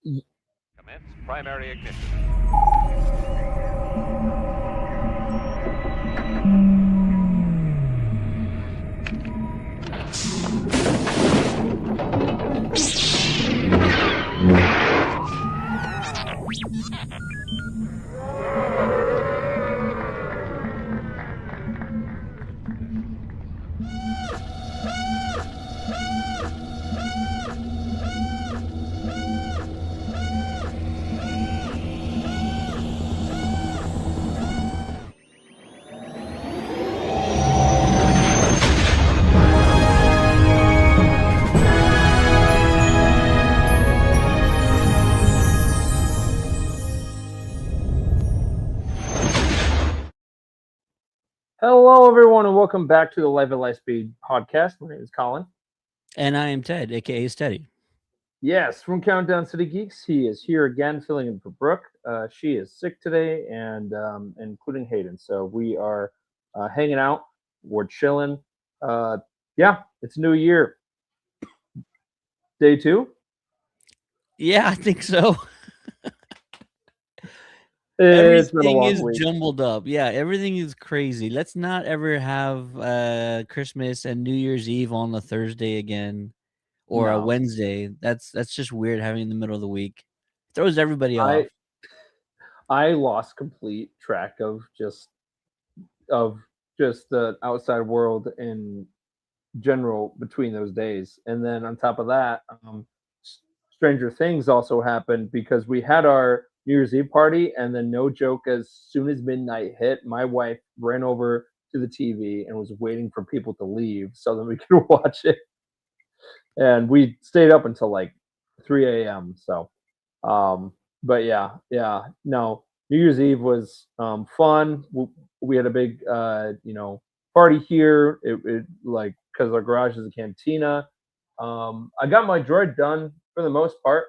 Commence primary ignition. Hello, everyone, and welcome back to the Live at Lightspeed podcast. My name is Colin. And I am Ted, aka Steady. Yes, from Countdown City Geeks, he is here again, filling in for Brooke. She is sick today, and including Hayden. So we are hanging out. We're chilling. Yeah, it's New Year. Day 2. Yeah, I think so. It's been a Everything long is week. jumbled up. Yeah, everything is crazy. Let's not ever have Christmas and New Year's Eve on a Thursday again or a No, Wednesday. That's just weird having in the middle of the week. Throws everybody I off. I lost complete track of just the outside world in general between those days. And then on top of that, Stranger Things also happened because we had our New Year's Eve party, and then no joke, as soon as midnight hit, my wife ran over to the TV and was waiting for people to leave so that we could watch it. And we stayed up until like 3 a.m. So, but yeah, no. New Year's Eve was fun. We had a big, party here. It like because our garage is a cantina. I got my droid done for the most part,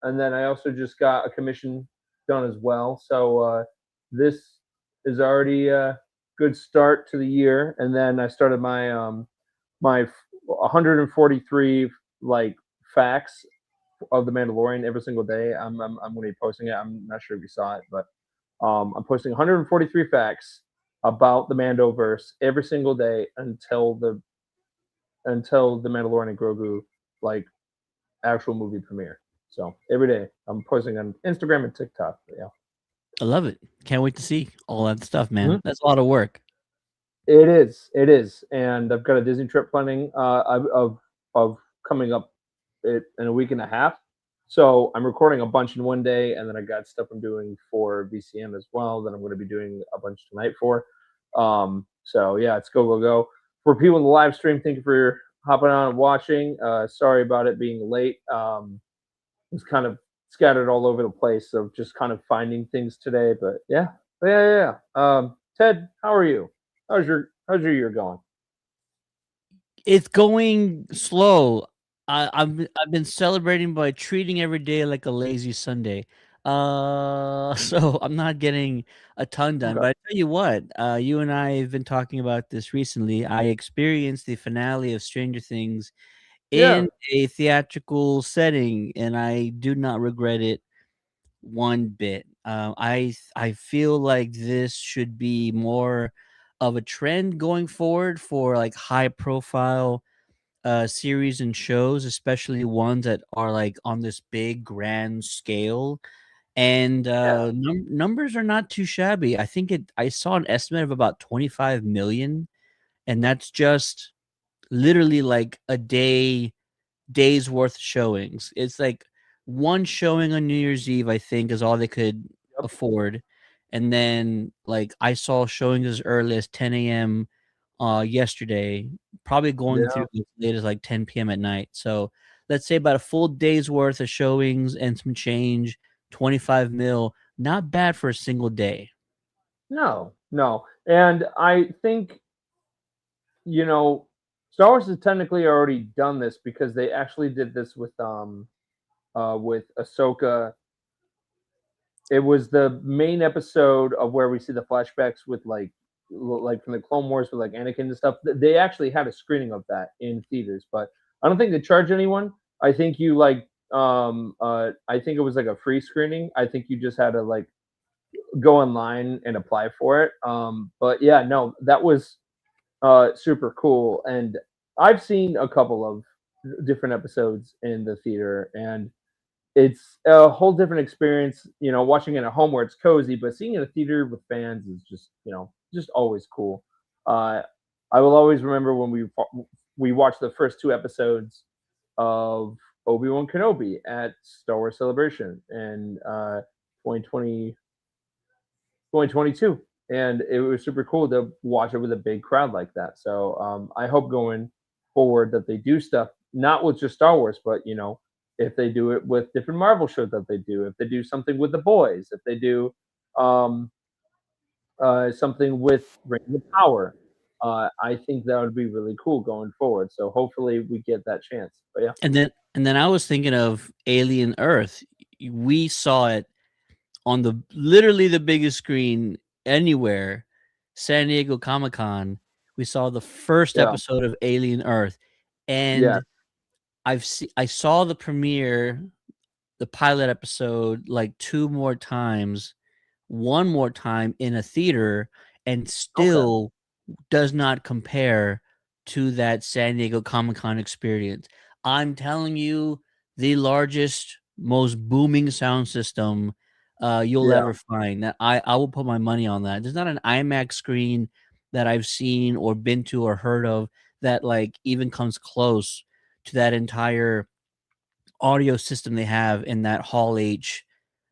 and then I also just got a commission done as well. So this is already a good start to the year. And then I started my 143 like facts of the Mandalorian every single day. I'm going to be posting it. I'm not sure if you saw it, but I'm posting 143 facts about the Mandoverse every single day until the Mandalorian and Grogu like actual movie premiere. So every day I'm posting on Instagram and TikTok. But yeah, I love it. Can't wait to see all that stuff, man. Mhm. That's a lot of work. It is, and I've got a Disney trip planning of coming up in a week and a half. So I'm recording a bunch in one day, and then I got stuff I'm doing for VCM as well that I'm going to be doing a bunch tonight for. So yeah, it's go go go. For people in the live stream, thank you for hopping on and watching. Sorry about it being late. It was kind of scattered all over the place, so just kind of finding things today. But yeah. Ted, how are you? How's your year going? It's going slow. I've been celebrating by treating every day like a lazy Sunday. So I'm not getting a ton done. Okay. But I tell you what, you and I have been talking about this recently. I experienced the finale of Stranger Things Yeah. in a theatrical setting, and I do not regret it one bit. I feel like this should be more of a trend going forward for like high profile series and shows, especially ones that are like on this big grand scale. And Yeah. numbers are not too shabby. I saw an estimate of about 25 million, and that's just literally like a day's worth of showings. It's like one showing on New Year's Eve, I think, is all they could Yep. afford. And then like I saw showings as early as 10 a.m. Yesterday, probably going through Yeah. as late as like 10 p.m. at night. So let's say about a full day's worth of showings and some change, 25 mil. Not bad for a single day. No, no. And I think, you know, Star Wars has technically already done this because they actually did this with Ahsoka. It was the main episode of where we see the flashbacks with like from the Clone Wars with like Anakin and stuff. They actually had a screening of that in theaters, but I don't think they charge anyone. I think you like I think it was like a free screening. I think you just had to like go online and apply for it. But yeah, no, that was super cool. And I've seen a couple of different episodes in the theater, and it's a whole different experience, watching it at home where it's cozy, but seeing it in a theater with fans is just, just always cool. Uh, I will always remember when we watched the first two episodes of Obi-Wan Kenobi at Star Wars Celebration in 2020, 2022, and it was super cool to watch it with a big crowd like that. So I hope going forward that they do stuff not with just Star Wars, but if they do it with different Marvel shows that they do, if they do something with the boys, if they do um, something with Ring of Power, I think that would be really cool going forward. So hopefully we get that chance. But yeah, And then I was thinking of Alien Earth. We saw it on the literally the biggest screen anywhere, San Diego Comic-Con. We saw the first yeah, episode of Alien Earth, yeah, and I saw the premiere, the pilot episode, like 2 more times, one more time in a theater, and okay, still does not compare to that San Diego Comic-Con experience. I'm telling you, the largest, most booming sound system you'll yeah, ever find. That I will put my money on that. There's not an IMAX screen that I've seen or been to or heard of that like even comes close to that entire audio system they have in that Hall H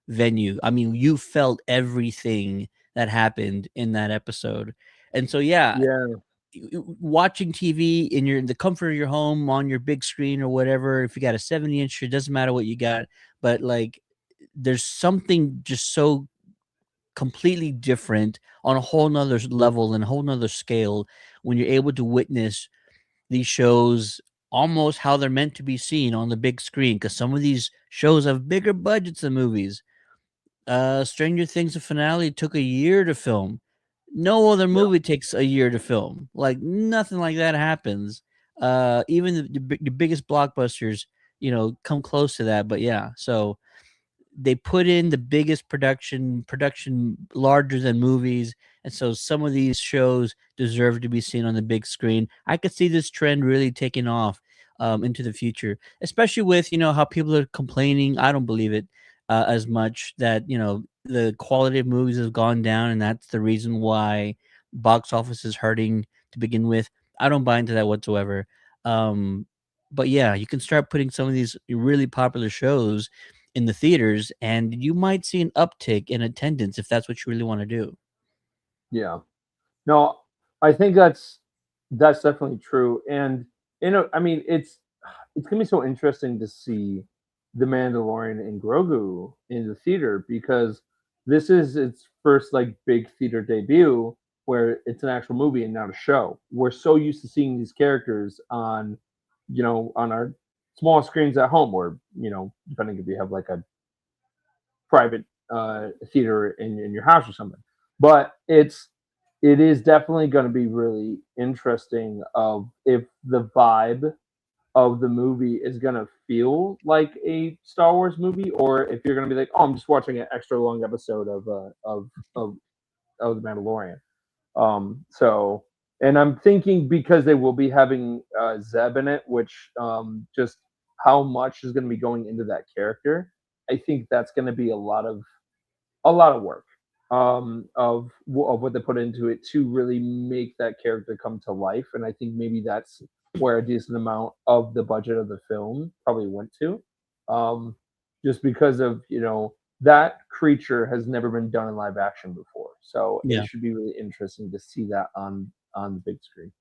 venue. I mean, you felt everything that happened in that episode. And so yeah, yeah, watching TV in the comfort of your home on your big screen or whatever, if you got a 70-inch, it doesn't matter what you got, but like there's something just so completely different on a whole nother level and a whole nother scale when you're able to witness these shows almost how they're meant to be seen on the big screen, because some of these shows have bigger budgets than movies. Stranger Things, the finale took a year to film. No other yeah, movie takes a year to film. Like nothing like that happens. Even the biggest blockbusters, come close to that. But yeah, so they put in the biggest production larger than movies, and so some of these shows deserve to be seen on the big screen. I could see this trend really taking off into the future, especially with how people are complaining. I don't believe it as much that the quality of movies has gone down, and that's the reason why box office is hurting to begin with. I don't buy into that whatsoever. um but yeah, you can start putting some of these really popular shows in the theaters, and you might see an uptick in attendance if that's what you really want to do. yeah. No, I think that's definitely true. And I mean, it's gonna be so interesting to see the Mandalorian and Grogu in the theater because this is its first like big theater debut where it's an actual movie and not a show. We're so used to seeing these characters on our small screens at home, or depending if you have like a private theater in your house or something. But it is definitely going to be really interesting of if the vibe of the movie is going to feel like a Star Wars movie, or if you're going to be like, oh, I'm just watching an extra long episode of of the Mandalorian. So, and I'm thinking because they will be having Zeb in it, which just how much is going to be going into that character. I think that's going to be a lot of work of what they put into it to really make that character come to life. And I think maybe that's where a decent amount of the budget of the film probably went to, um, just because of that creature has never been done in live action before. So it Yeah. should be really interesting to see that on the big screen.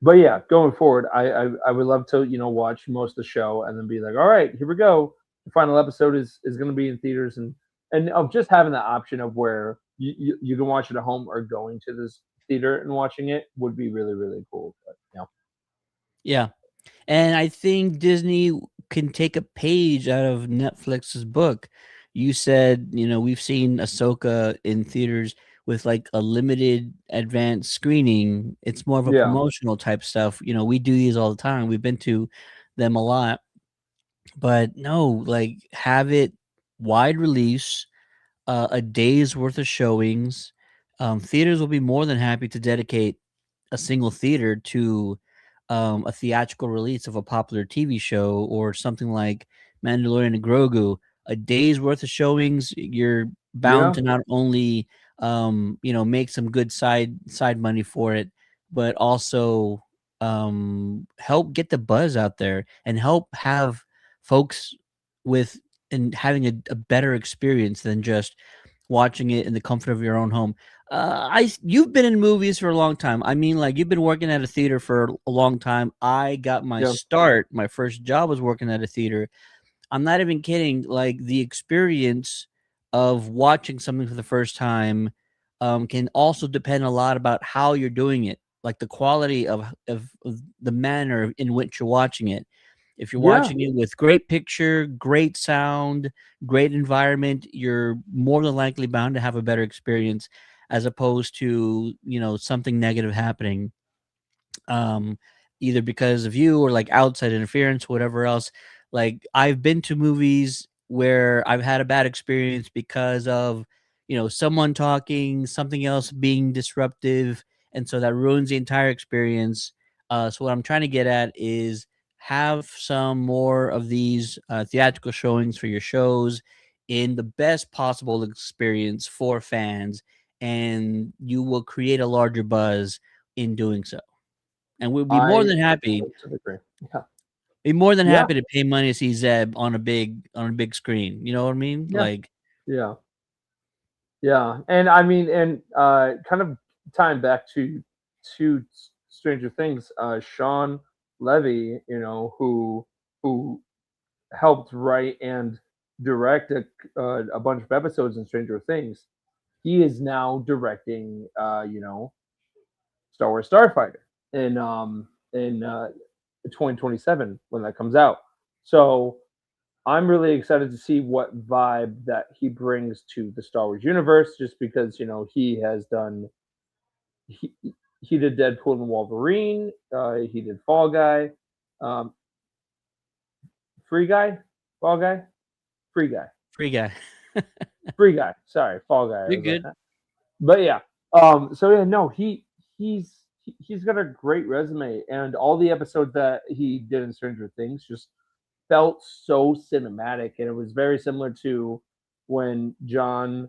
But yeah, going forward, I would love to watch most of the show and then be like, all right, here we go. The final episode is going to be in theaters, and of just having the option of where you can watch it at home or going to this theater and watching it would be really really cool. But Yeah. And I think Disney can take a page out of Netflix's book. You said, we've seen Ahsoka in theaters with like a limited advanced screening. It's more of a yeah, promotional type stuff. We do these all the time. We've been to them a lot. But no, like have it wide release, a day's worth of showings. Theaters will be more than happy to dedicate a single theater to a theatrical release of a popular TV show or something like Mandalorian and Grogu. A day's worth of showings, you're bound Yeah, to not only make some good side money for it, but also help get the buzz out there and help have folks with and having a better experience than just watching it in the comfort of your own home. You've been in movies for a long time. I mean, like you've been working at a theater for a long time. I got my yeah, start. My first job was working at a theater. I'm not even kidding. Like the experience of watching something for the first time can also depend a lot about how you're doing it, like the quality of the manner in which you're watching it. If you're yeah. watching it with great picture, great sound, great environment, you're more than likely bound to have a better experience as opposed to, something negative happening, um, either because of you or like outside interference, whatever else. Like I've been to movies where I've had a bad experience because of, someone talking, something else being disruptive, and so that ruins the entire experience. So what I'm trying to get at is have some more of these theatrical showings for your shows in the best possible experience for fans, and you will create a larger buzz in doing so. And we'll I 100% agree. Yeah, be more than yeah, happy to pay money to see Zeb on a big screen. You know what I mean? yeah, Like, yeah, yeah. And I mean, and kind of tying back to Stranger Things, Sean Levy, who helped write and direct a bunch of episodes in Stranger Things. He is now directing, Star Wars Starfighter in 2027 when that comes out. So I'm really excited to see what vibe that he brings to the Star Wars universe, just because he he did Deadpool and Wolverine, he did Fall Guy, um, Free Guy, Fall Guy, Free Guy, free guy. Free Guy. Sorry, Fall Guy. I You're was like, good. but yeah. So yeah, no, he's got a great resume, and all the episodes that he did in Stranger Things just felt so cinematic, and it was very similar to when John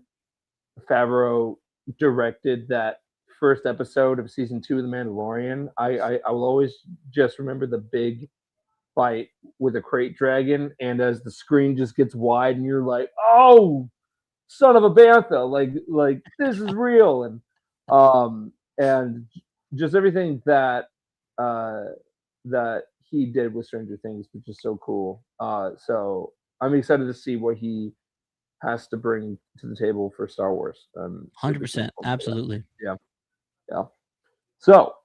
Favreau directed that first episode of season 2 of The Mandalorian. I will always just remember the big fight with a crate dragon, and as the screen just gets wide, and you're like, oh, son of a bantha, like this is real, and just everything uh that he did with Stranger Things, which is so cool. So I'm excited to see what he has to bring to the table for Star Wars. I'm super 100%. pumped for that. Absolutely. Yeah, yeah. So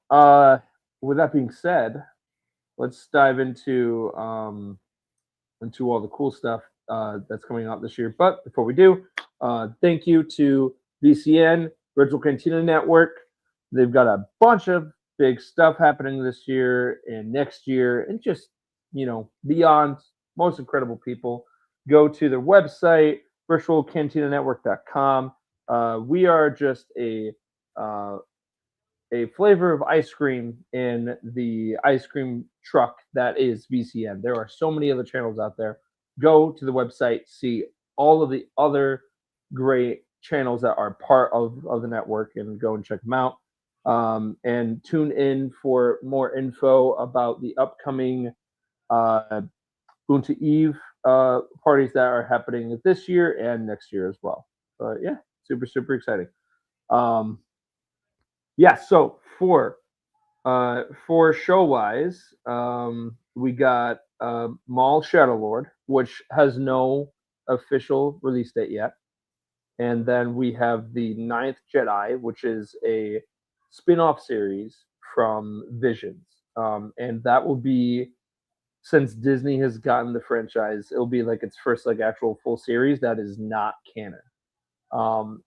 with that being said, let's dive into all the cool stuff that's coming out this year. But before we do, thank you to VCN, Virtual Cantina Network. They've got a bunch of big stuff happening this year and next year, and just beyond. Most incredible people. Go to their website, virtualcantinanetwork.com. We are just uh, a flavor of ice cream in the ice cream truck that is VCN. There are so many other channels out there. Go to the website, see all of the other great channels that are part of the network, and go and check them out. And tune in for more info about the upcoming uh, Boonta Eve parties that are happening this year and next year as well. But yeah, super, super exciting. Um, yeah, so for show wise, we got Maul Shadow Lord, which has no official release date yet, and then we have the Ninth Jedi, which is a spin-off series from Visions, and that will be, since Disney has gotten the franchise, it'll be like its first like actual full series that is not canon,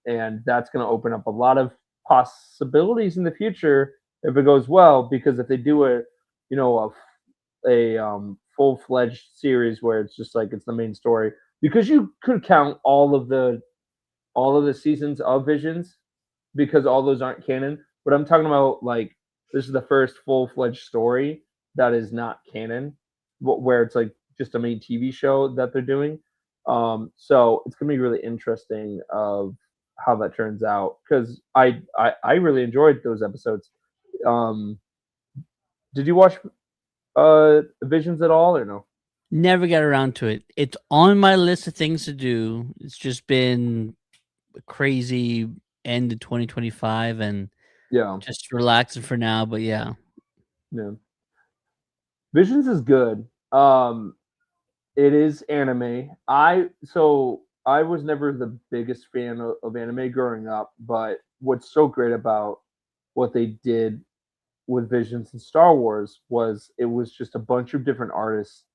and that's going to open up a lot of possibilities in the future if it goes well. Because if they do a full-fledged series where it's just like it's the main story, because you could count all of the seasons of Visions, because all those aren't canon. But I'm talking about like this is the first full-fledged story that is not canon, where it's like just a main TV show that they're doing. So it's gonna be really interesting of how that turns out, because I really enjoyed those episodes. Um, did you watch Visions at all or no? Never got around to it. It's on my list of things to do. It's just been a crazy end of 2025 and Yeah, just relaxing for now. But yeah, yeah. Visions is good. It is anime. I was never the biggest fan of anime growing up, but what's so great about what they did with Visions and Star Wars was it was just a bunch of different artists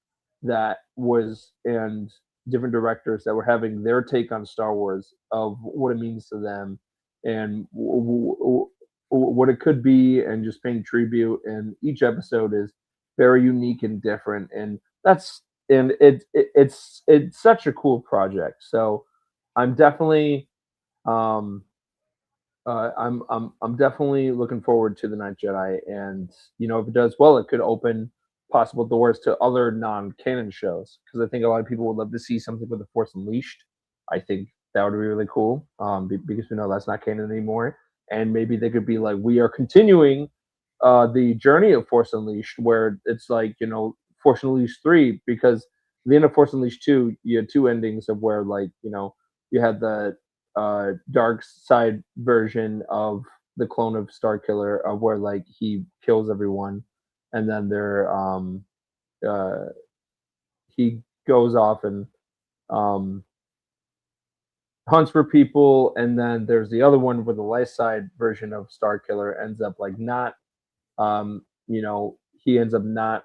that was and different directors that were having their take on Star Wars of what it means to them and what it could be, and just paying tribute. And each episode is very unique and different, and it's such a cool project. So I'm definitely um, I'm definitely looking forward to the Ninth Jedi, and if it does well, it could open possible doors to other non-canon shows. Because I think a lot of people would love to see something with the Force Unleashed. I think that would be really cool, because we know that's not canon anymore, and maybe they could be like, we are continuing the journey of Force Unleashed, where it's like Force Unleashed 3, because the end of Force Unleashed 2, you had two endings of where like you had the dark side version of the clone of Star Killer, of where like he kills everyone, and then uh, he goes off and um, hunts for people, and then there's the other one where the light side version of Star Killer ends up like not, he ends up not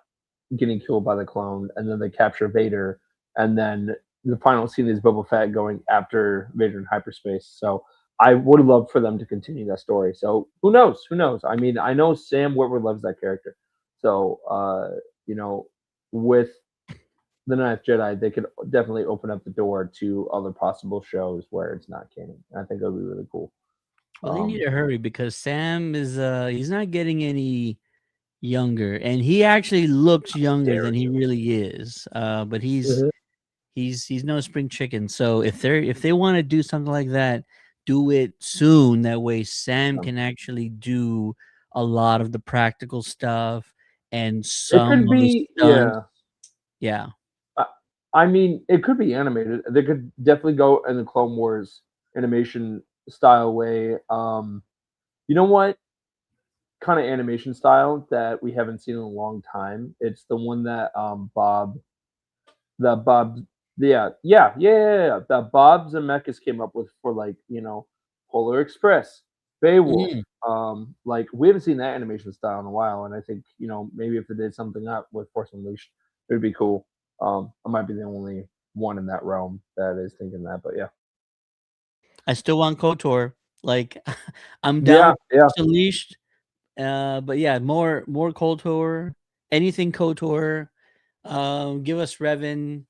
getting killed by the clone, and then they capture Vader, and then the final scene is Boba Fett going after Vader in hyperspace. So I would love for them to continue that story. So who knows? Who knows? I mean, I know Sam Witwer loves that character, so with the Ninth Jedi, they could definitely open up the door to other possible shows where it's not canon. I think that would be really cool. well, they need Um, to hurry because Sam is he's not getting any younger, and he actually looks younger dare than he you? really is. But he's Mhm. he's no spring chicken. So if they want to do something like that, do it soon. That way, Sam can actually do a lot of the practical stuff and It some could of the be, stunts. yeah. Yeah. I I mean, it could be animated. They could definitely go in the Clone Wars animation style way. You know what kind of animation style that we haven't seen in a long time? It's the one that Bob, that Bob Zemeckis came up with for like Polar Express, Beowulf. Mhm. Like we haven't seen that animation style in a while, and I think maybe if they did something up with Force Unleashed, it'd be cool. I might be the only one in that realm that is thinking that, but yeah, I still want KOTOR. Like, I'm down yeah, with yeah, Force Unleashed. But yeah, more KOTOR. Anything KOTOR. Give us Revan.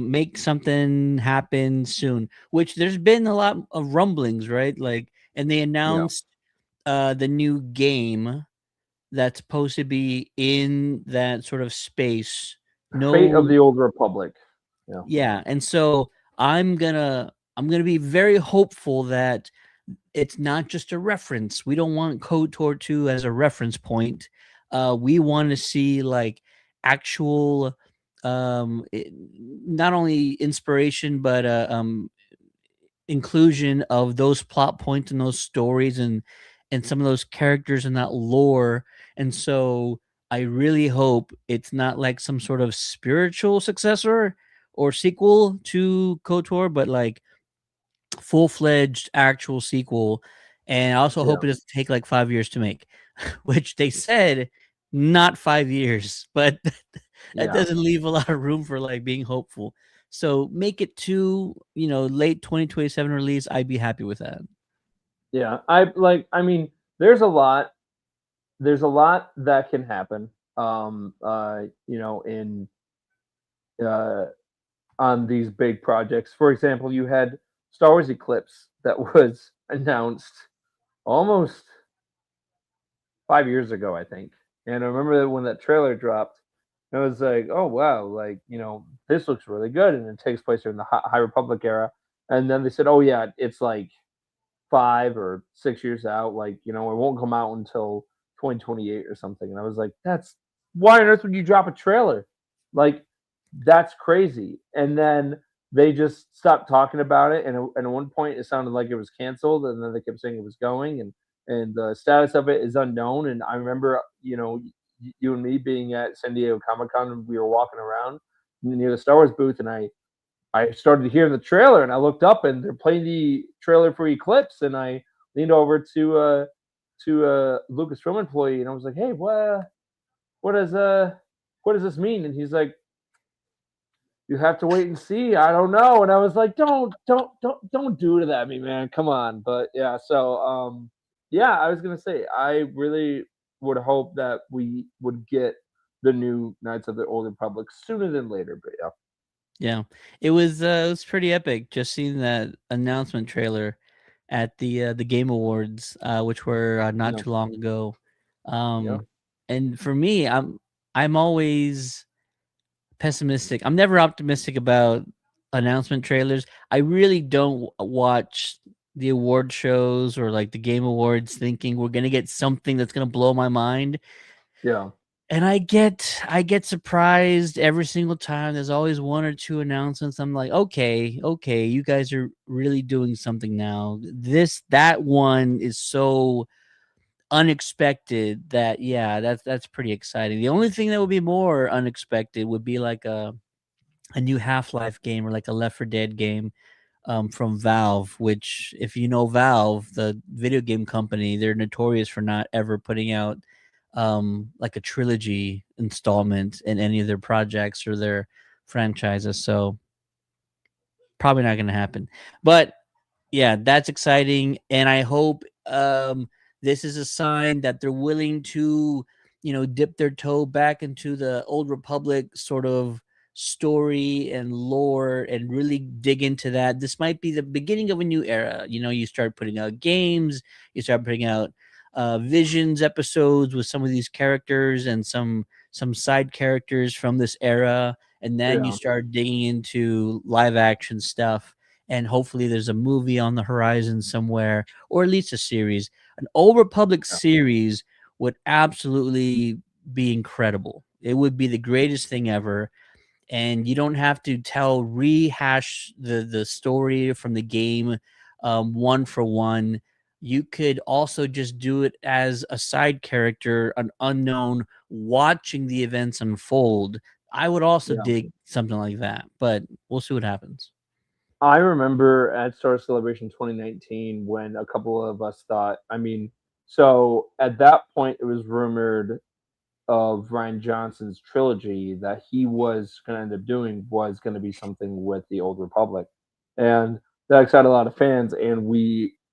Make something happen soon. Which there's been a lot of rumblings, right? Like, and they yeah. announced the new game that's supposed to be in that sort of space. Fate of No, the Old Republic. Yeah, yeah, and so I'm gonna be very hopeful that it's not just a reference. We don't want KOTOR 2 as a reference point. We want to see like actual not only inspiration but inclusion of those plot points and those stories and some of those characters and that lore. And so I really hope it's not like some sort of spiritual successor or sequel to KOTOR, but like full-fledged actual sequel. And I also yeah, hope it doesn't take like 5 years to make, which they said not 5 years, but that yeah. doesn't leave a lot of room for like being hopeful. So make it to late 2027 release. I'd be happy with that. Yeah, I like. I mean, there's a lot. There's a lot that can happen. in uh, on these big projects. For example, you had Star Wars Eclipse that was announced almost 5 years ago, I think. And I remember that when that trailer dropped, I was like, "Oh wow, like this looks really good," and it takes place during the High Republic era. And then they said, "Oh yeah, it's like 5 or 6 years out. Like it won't come out until 2028 or something." And I was like, "That's why on earth would you drop a trailer? Like that's crazy." And then they just stopped talking about it. And at one point, it sounded like it was canceled, and then they kept saying it was going, and the status of it is unknown. And I remember, you and me being at San Diego Comic Con, and we were walking around near the Star Wars booth, and I started hearing the trailer, and I looked up, and they're playing the trailer for Eclipse, and I leaned over to a Lucasfilm employee, and I was like, "Hey, what does what does this mean?" And he's like, "You have to wait and see. I don't know." And I was like, "Don't do to that, me man. Come on." But yeah, so yeah, I was gonna say I really would hope that we would get the new Knights of the Old Republic sooner than later. But yeah, Yeah. It was pretty epic just seeing that announcement trailer at the Game Awards, which were not yeah, too long ago. yeah, And for me, I'm always pessimistic. I'm never optimistic about announcement trailers. I really don't watch the award shows or like the Game Awards thinking we're gonna get something that's gonna blow my mind. yeah, And I get surprised every single time. There's always one or two announcements. I'm like, okay, you guys are really doing something now. That one is so unexpected that yeah, that's pretty exciting. The only thing that would be more unexpected would be like a new Half-Life game or like a Left 4 Dead game from Valve, which if you know Valve, the video game company, they're notorious for not ever putting out like a trilogy installment in any of their projects or their franchises. So probably not going to happen. But yeah, that's exciting, and I hope this is a sign that they're willing to, dip their toe back into the old Republic sort of story and lore and really dig into that. This might be the beginning of a new era. You start putting out games, you start putting out visions episodes with some of these characters and some side characters from this era, and then you yeah, start digging into live action stuff, and hopefully there's a movie on the horizon somewhere, or at least a series. An Old Republic yeah, series would absolutely be incredible. It would be the greatest thing ever, and you don't have to rehash the story from the game one for one. You could also just do it as a side character, an unknown, watching the events unfold. I would also yeah. dig something like that, but we'll see what happens. I remember at Star Celebration 2019 when a couple of us thought, I mean, so at that point it was rumored of Ryan Johnson's trilogy that he was going to end up doing was going to be something with the Old Republic, and that excited a lot of fans. And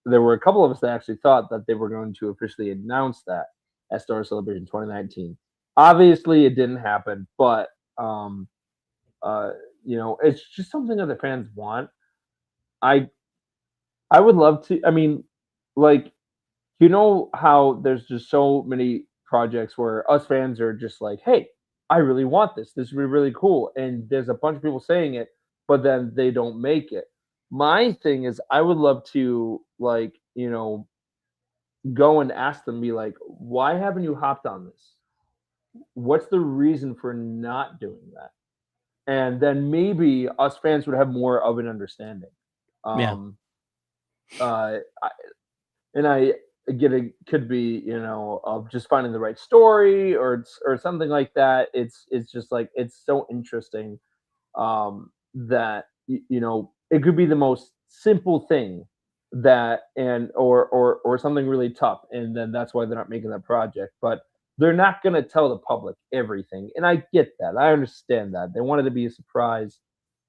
there were a couple of us that actually thought that they were going to officially announce that at Star Celebration 2019. Obviously, it didn't happen, but um, uh, it's just something that the fans want. I I would love to. I mean, like how there's just so many projects where us fans are just like, "Hey, I really want this. This would be really cool." And there's a bunch of people saying it, but then they don't make it. My thing is I would love to go and ask them, be like, "Why haven't you hopped on this? What's the reason for not doing that?" And then maybe us fans would have more of an understanding. Yeah. Um uh and I get it could be of just finding the right story or something like that. It's just like it's so interesting that it could be the most simple thing that and or something really tough, and then that's why they're not making that project. But they're not going to tell the public everything, and I get that. I understand that they wanted to be a surprise,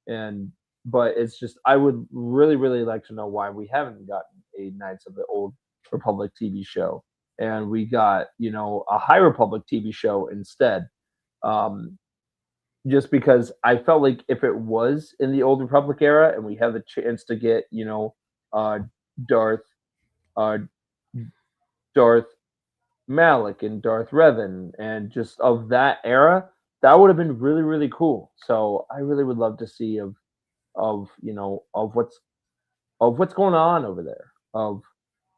and but it's just I would really like to know why we haven't gotten a Knights of the Old Republic TV show. and we got, you know, a High Republic TV show instead. Um, just because I felt like if it was in the Old Republic era and we had the chance to get, you know, uh, Darth, uh, Darth Malik and Darth Revan and just of that era, that would have been really, really cool. So I really would love to see of you know of what's going on over there, of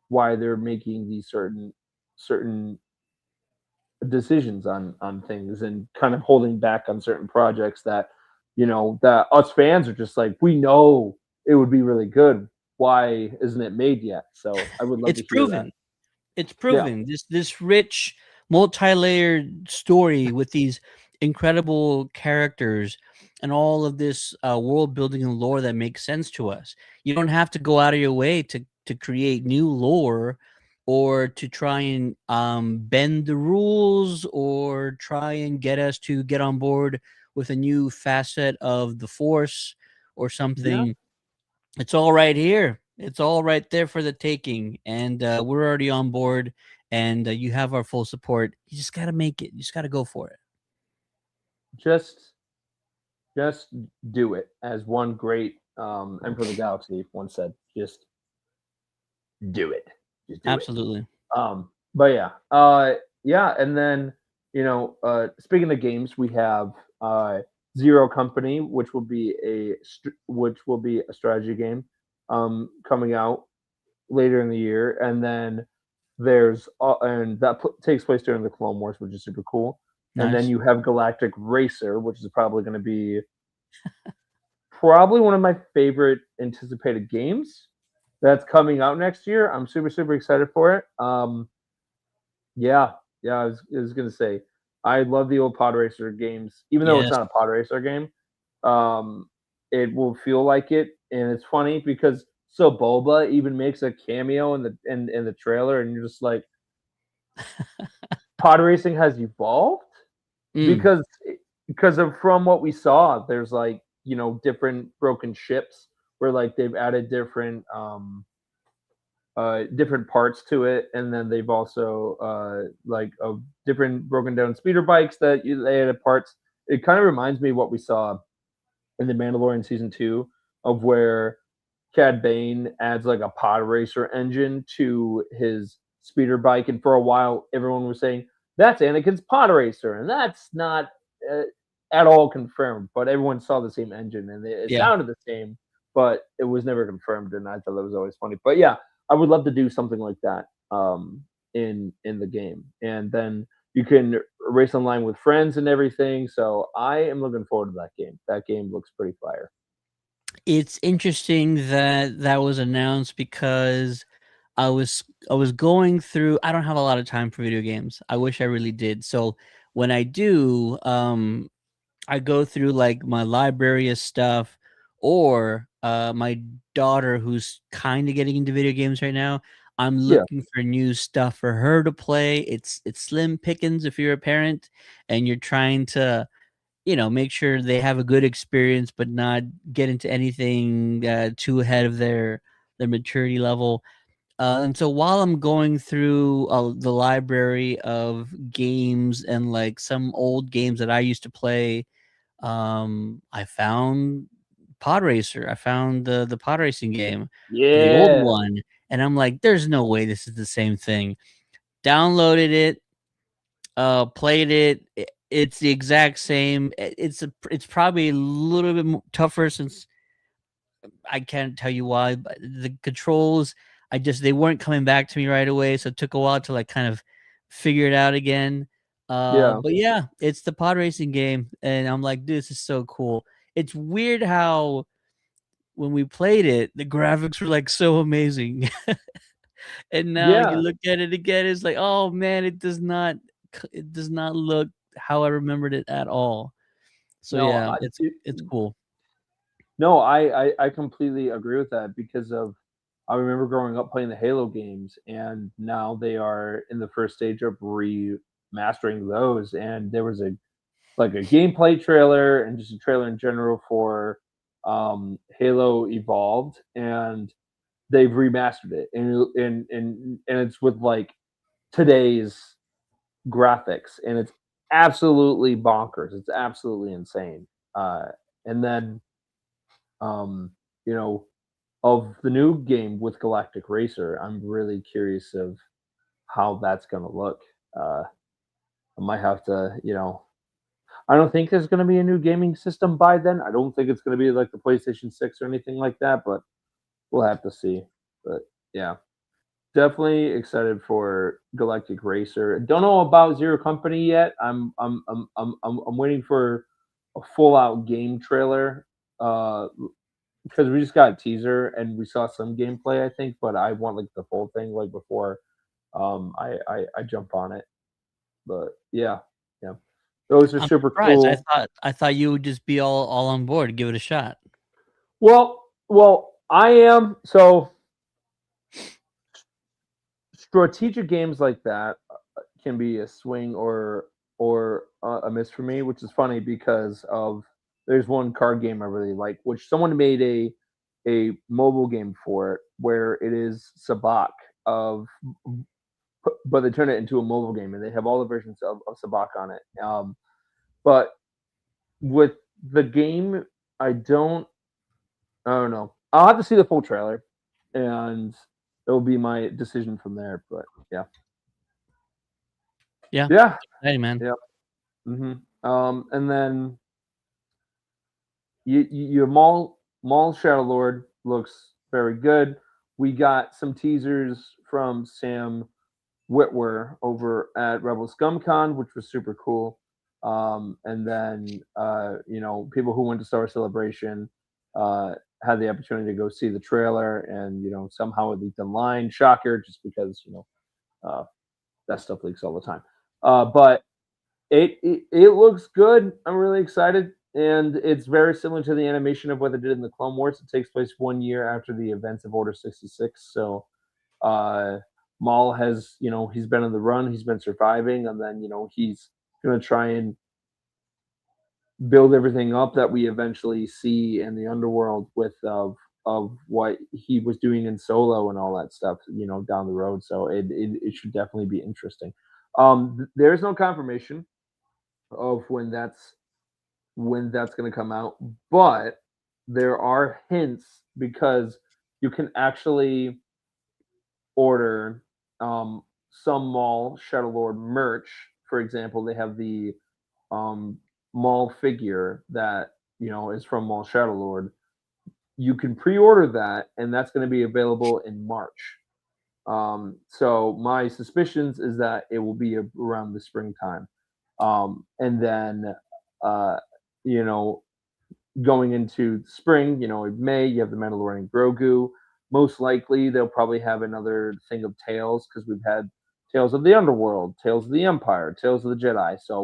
why they're making these certain decisions on things and kind of holding back on certain projects that, you know, that us fans are just like, we know it would be really good. Why isn't it made yet? So I would love It's to hear that. proven. It's Yeah, proven. This rich, multi-layered story with these incredible characters and all of this world building and lore that makes sense to us. You don't have to go out of your way to create new lore or to try and bend the rules or try and get us to get on board with a new facet of the Force or yeah, something. It's all right here. It's all right there for the taking, and we're already on board. And you have our full support. You just got to make it. You just got to go for it. just just do it, as one great Emperor of the Galaxy once said. Just do it. Just do it. Absolutely. But yeah, yeah, and then, you know, speaking of games, we have Zero Company, which will be which will be a strategy game, coming out later in the year, and then there's and that takes place during the Clone Wars, which is super cool. And then Nice. you have Galactic Racer, which is probably going to be probably one of my favorite anticipated games that's coming out next year. I'm super excited for it. Yeah, yeah, I was gonna say, I love the old Pod Racer games, even though it's Yes. not a Pod Racer game. Um, it will feel like it, and it's funny because so Boba even makes a cameo in the trailer, and you're just like, pod racing has evolved Mm, because because of from what we saw, there's like, you know, different broken ships where like they've added different parts to it, and then they've also like of different broken down speeder bikes that they added parts. It kind of reminds me of what we saw in the Mandalorian season 2, of where Cad Bane adds like a pod racer engine to his speeder bike, and for a while everyone was saying that's Anakin's pod racer, and that's not uh, at all confirmed. But everyone saw the same engine, and it yeah. sounded the same, but it was never confirmed, and I thought that was always funny. But yeah, I would love to do something like that in the game, and then you can race online with friends and everything. So I am looking forward to that game. That game looks pretty fire. It's interesting that that was announced because I was going through. I don't have a lot of time for video games. I wish I really did. So when I do, I go through like my library of stuff or my daughter who's kind of getting into video games right now. I'm Yeah, looking for new stuff for her to play. It's slim pickings if you're a parent and you're trying to, you know, make sure they have a good experience but not get into anything too ahead of their maturity level. And so while I'm going through the library of games and like some old games that I used to play, I found Pod Racer. I found the pod racing game, the old yeah, one, and I'm like, "There's no way this is the same thing." Downloaded it, played it. It's the exact same. It's probably a little bit tougher since I can't tell you why, but the controls, I just they weren't coming back to me right away, so it took a while to like kind of figure it out again. yeah. But yeah, it's the pod racing game, and I'm like, dude, this is so cool. It's weird how when we played it, the graphics were like so amazing, and now you Yeah. look at it again, it's like, oh man, it does not look how I remembered it at all. So No, yeah, it's cool. no, I completely agree with that because of I remember growing up playing the Halo games, and now they are in the first stage of remastering those, and there was a like a gameplay trailer and just a trailer in general for Halo Evolved, and they've remastered it, and it's with like today's graphics, and it's absolutely bonkers. It's absolutely insane. Uh, and then, um, you know, of the new game with Galactic Racer, I'm really curious of how that's going to look. Uh, I might have to, I don't think there's going to be a new gaming system by then. I don't think it's going to be like the PlayStation 6 or anything like that, but we'll have to see. But yeah, definitely excited for Galactic Racer. Don't know about Zero Company yet. I'm waiting for a full out game trailer. Because we just got a teaser and we saw some gameplay, I think, but I want like the full thing like before I jump on it. But yeah, yeah, those are I'm super surprised. I cool. thought I thought you would just be all on board, give it a shot. Well, I am so strategic games like that can be a swing or a miss for me, which is funny because of there's one card game I really like, which someone made a mobile game for it where it is Sabak of but they turn it into a mobile game and they have all the versions of Sabak on it. But with the game, I don't know. I'll have to see the full trailer and it'll be my decision from there. But yeah. Yeah, Yeah. hey man. Yeah. And then your Mall Shadow Lord looks very good. We got some teasers from Sam Witwer over at Rebel ScumCon, which was super cool. And then people who went to Star Wars Celebration had the opportunity to go see the trailer, and somehow it leaked online. Shocker, just because uh, that stuff leaks all the time. But it looks good. I'm really excited, and it's very similar to the animation of what they did in the Clone Wars. It takes place 1 year after the events of Order 66. So uh, Maul has, he's been on the run, he's been surviving, and then he's going to try and build everything up that we eventually see in the underworld with of what he was doing in Solo and all that stuff, down the road. So it should definitely be interesting. There is no confirmation of when that's going to come out, but there are hints because you can actually order some Mall Shadow Lord merch. For example, they have the um, Mall figure that is from Mall Shadow Lord. You can pre-order that, and that's going to be available in March. So my suspicions is that it will be around the springtime, and then uh, you know going into spring, in May, you have the Mandalorian Grogu. Most likely, they'll probably have another thing of Tales because we've had Tales of the Underworld, Tales of the Empire, Tales of the Jedi. So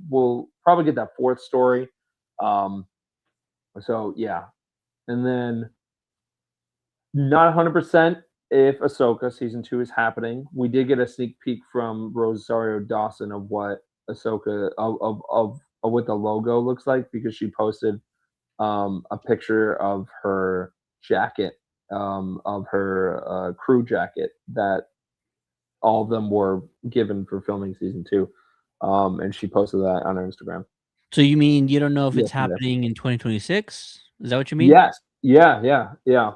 we'll probably get that fourth story. Um, so yeah, and then not 100% if Ahsoka season 2 is happening. We did get a sneak peek from Rosario Dawson of what Ahsoka of what the logo looks like because she posted a picture of her jacket, of her crew jacket that all of them were given for filming season 2. And she posted that on her Instagram So you mean you don't know if it's yesterday. happening in 2026? Is that what you mean? Yes. Yeah, yeah, yeah.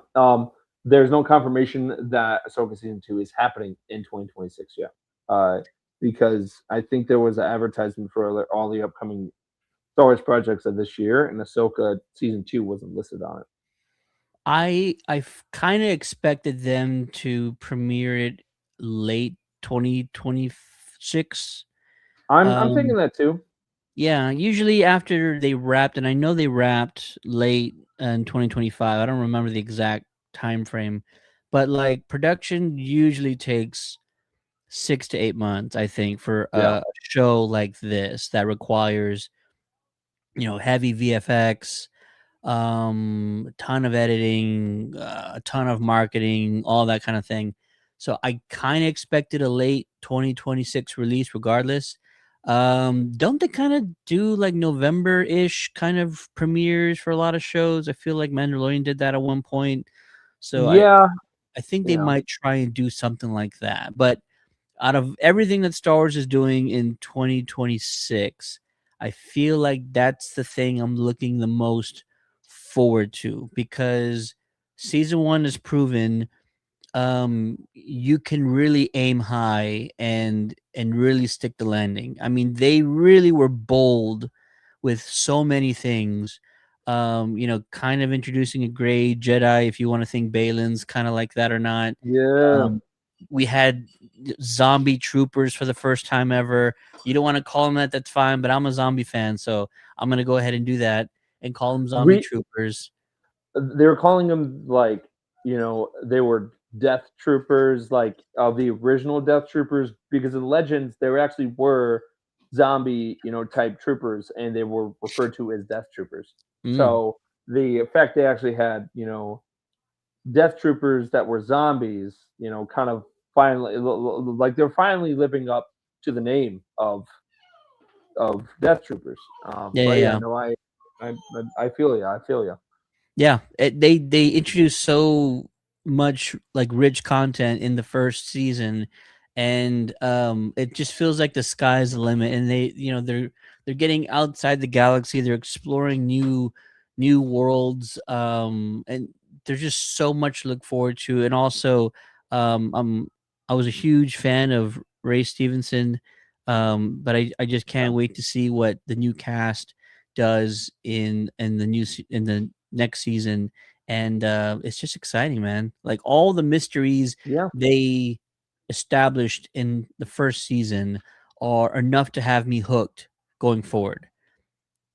There's no confirmation that Ahsoka season 2 is happening in 2026 yet. Uh, because I think there was an advertisement for all the upcoming Star Wars projects of this year, and Ahsoka season 2 wasn't listed on it. I kind of expected them to premiere it late 2026. I'm thinking Um, that too. yeah, usually after they wrapped, and I know they wrapped late in 2025. I don't remember the exact time frame, but like production usually takes 6 to 8 months, I think, for Yeah. a show like this that requires heavy VFX, a ton of editing, a ton of marketing, all that kind of thing. So I kind of expected a late 2026 release regardless. Don't they kind of do like November-ish kind of premieres for a lot of shows? I feel like Mandalorian did that at one point. So I Yeah. I think they Yeah. might try and do something like that. But Out of everything that Star Wars is doing in 2026, I feel like that's the thing I'm looking the most forward to, because season 1 has proven you can really aim high and really stick the landing. I mean, they really were bold with so many things. Kind of introducing a gray Jedi, if you want to think Balin's kind of like that or not. Yeah. um, we had zombie troopers for the first time ever. You don't want to call them that, that's fine, but I'm a zombie fan, so I'm gonna go ahead and do that and call them zombie We troopers. they were calling them like, they were death troopers, like the original death troopers, because in Legends there actually were zombie, type troopers, and they were referred to as death troopers. Mm. So the fact they actually had, death troopers that were zombies, kind of finally, like they're finally living up to the name of death troopers. Yeah, But yeah, yeah, yeah. no, I I feel you. I feel you. Yeah, they introduced so much like rich content in the first season, and it just feels like the sky's the limit. And they're getting outside the galaxy. They're exploring new worlds, and there's just so much to look forward to. And also, I was a huge fan of Ray Stevenson, but I just Yeah, can't wait to see what the new cast does in in the next season. And it's just exciting, man. Like all the mysteries yeah, they established in the first season are enough to have me hooked going forward.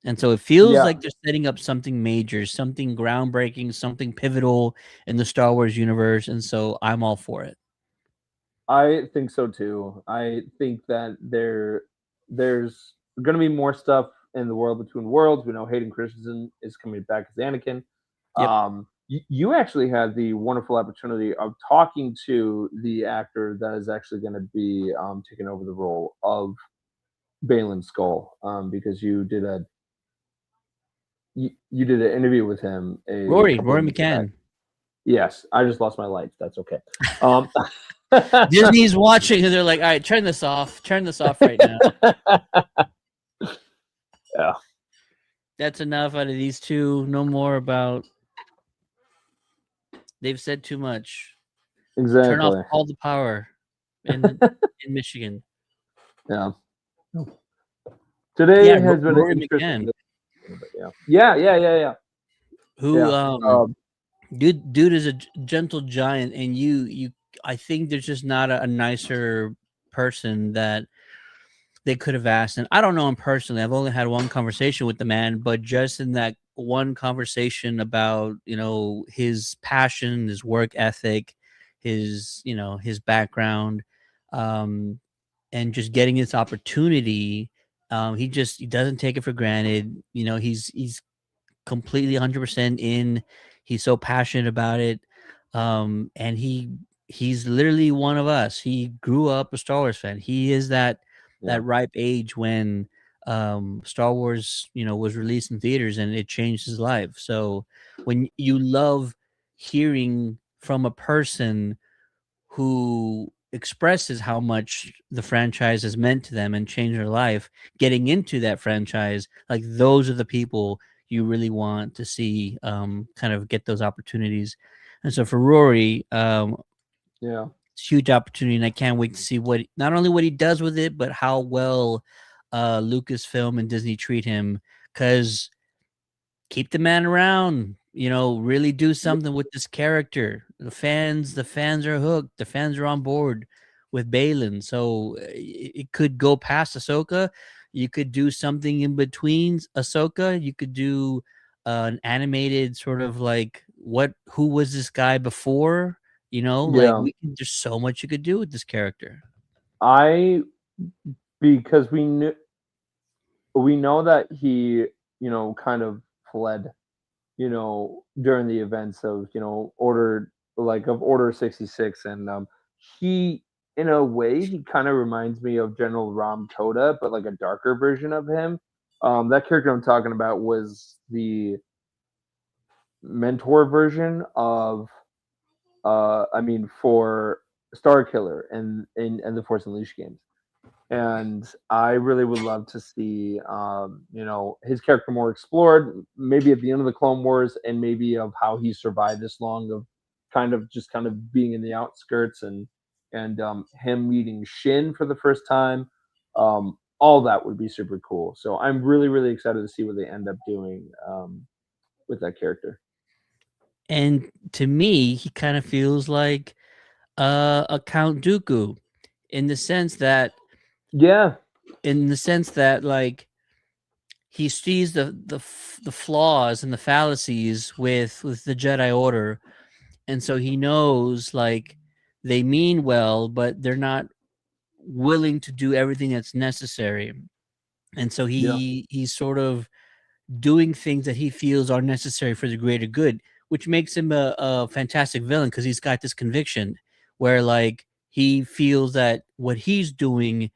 And so it feels yeah. like they're setting up something major, something groundbreaking, something pivotal in the Star Wars universe. And so I'm all for it. I think so too. I think that there's going to be more stuff in the World Between Worlds. We know Hayden Christensen is coming back as Anakin. Yep. You actually had the wonderful opportunity of talking to the actor that is actually going to be taking over the role of Balin Skull, because you did an interview with him a couple Rory of months back. McCann. Yes, I just lost my lights. That's okay. Disney's watching and they're like, all right, turn this off. Turn this off right now. Yeah, That's enough out of these two. No more about, they've said too much. Turn off exactly. all the power in in Michigan. Yeah. Yeah, Today has been an Rory interesting McCann, day, but yeah. Yeah, yeah, yeah, yeah. who Yeah. dude is a gentle giant, and you I think there's just not a nicer person that they could have asked. And I don't know him personally. I've only had one conversation with the man, but just in that one conversation about, his passion, his work ethic, his background, um, and just getting this opportunity, he doesn't take it for granted. He's completely 100% in. He's so passionate about it. And he's literally one of us. He grew up a Star Wars fan. He is Yeah. that ripe age when Star Wars, was released in theaters and it changed his life. So when you love hearing from a person who expresses how much the franchise has meant to them and changed their life, getting into that franchise, like those are the people you really want to see kind of get those opportunities. And so for Rory, Yeah. it's a huge opportunity, and I can't wait to see not only what he does with it, but how well Lucasfilm and Disney treat him. Because keep the man around, really do Y- something with this character. The fans are hooked. The fans are on board with Balin. So it could go past Ahsoka. You could do something in between Ahsoka. You could do an animated sort of like who was this guy before? Like Yeah. there's so much you could do with this character. I because we know that he, kind of fled, during the events of, Order 66, and he, in a way, he kind of reminds me of General Ram Koda, but like a darker version of him. That character I'm talking about was the mentor version of, I mean, for Star Killer and the Force Unleashed games. And I really would love to see, his character more explored, maybe at the end of the Clone Wars, and maybe of how he survived this long of kind of being in the outskirts, and him meeting Shin for the first time. All that would be super cool. So I'm really really excited to see what they end up doing with that character. And to me, he kind of feels like a Count Dooku in the sense that Yeah, like he sees the flaws and the fallacies with the Jedi Order, and so he knows like they mean well, but they're not willing to do everything that's necessary, and so yeah, he's sort of doing things that he feels are necessary for the greater good, which makes him a fantastic villain because he's got this conviction where like he feels that what he's doing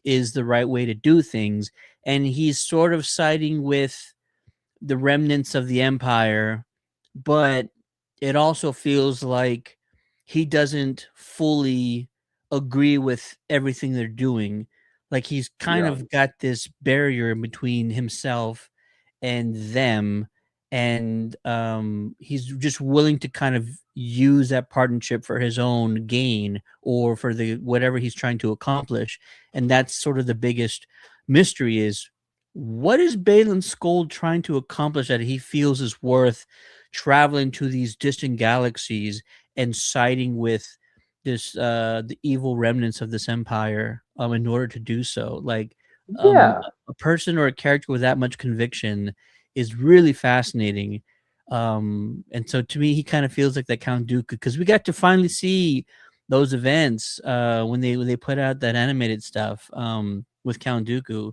is the right way to do things, and he's sort of siding with the remnants of the empire, but it also feels like he doesn't fully agree with everything they're doing. Like he's kind yeah, of got this barrier in between himself and them, and he's just willing to kind of use that partnership for his own gain or for the whatever he's trying to accomplish. And that's sort of the biggest mystery is what is Balin Skoll trying to accomplish that he feels is worth traveling to these distant galaxies and siding with the evil remnants of this empire in order to do so? Like yeah, a person or a character with that much conviction is really fascinating. And so to me, he kind of feels like that Count Dooku because we got to finally see those events when they put out that animated stuff with Count Dooku,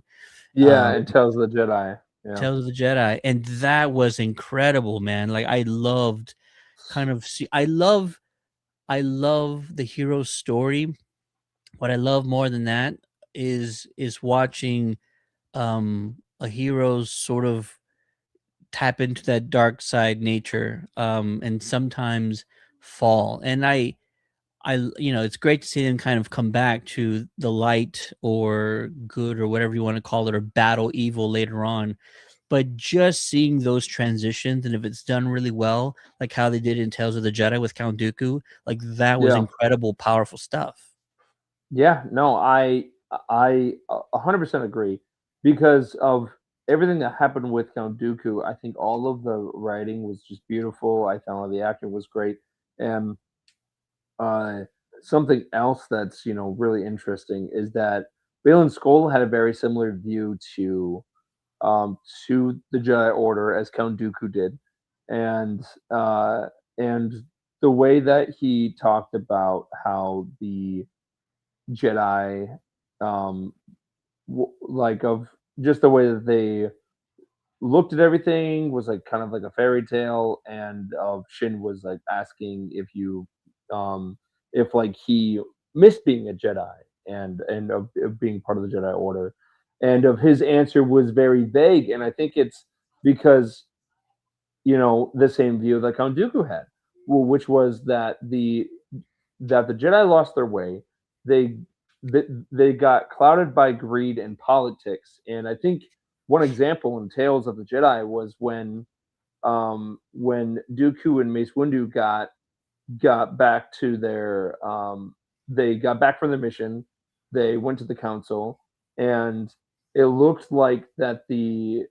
yeah. uh, And Tales of the Jedi. Yeah, Tales of the Jedi, and that was incredible, man. Like I loved kind of see, I love the hero's story. What I love more than that is watching a hero's sort of tap into that dark side nature and sometimes fall. And it's great to see them kind of come back to the light or good or whatever you want to call it, or battle evil later on. But just seeing those transitions, and if it's done really well, like how they did in Tales of the Jedi with Count Dooku, like that was yeah. incredible, powerful stuff. Yeah, no, I 100% agree because of everything that happened with Count Dooku. I think all of the writing was just beautiful. I found the acting was great, and uh, something else that's really interesting is that Balin Skoll had a very similar view to the Jedi Order as Count Dooku did, and uh, and the way that he talked about how the Jedi, um, like of just the way that they looked at everything was like kind of like a fairy tale, and Shin was like asking um, if like he missed being a Jedi and of being part of the Jedi Order, and of his answer was very vague, and I think it's because the same view that Count Dooku had, well, which was that the Jedi lost their way. They they got clouded by greed and politics, and I think one example in Tales of the Jedi was when Dooku and Mace Windu got back to their they got back from the mission. They went to the council, and it looked like that the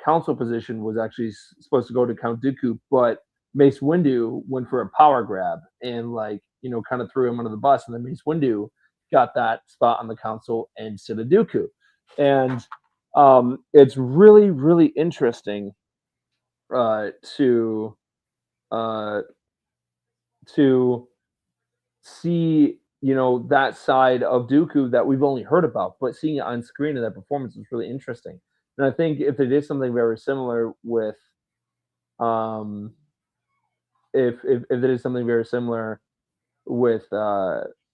council position was actually supposed to go to Count Dooku, but Mace Windu went for a power grab and like kind of threw him under the bus, and then Mace Windu got that spot on the council instead of Dooku, and it's really really interesting uh, to uh, to see that side of Dooku that we've only heard about, but seeing it on screen in that performance was really interesting. And I think if they did something very similar with um if they did something very similar with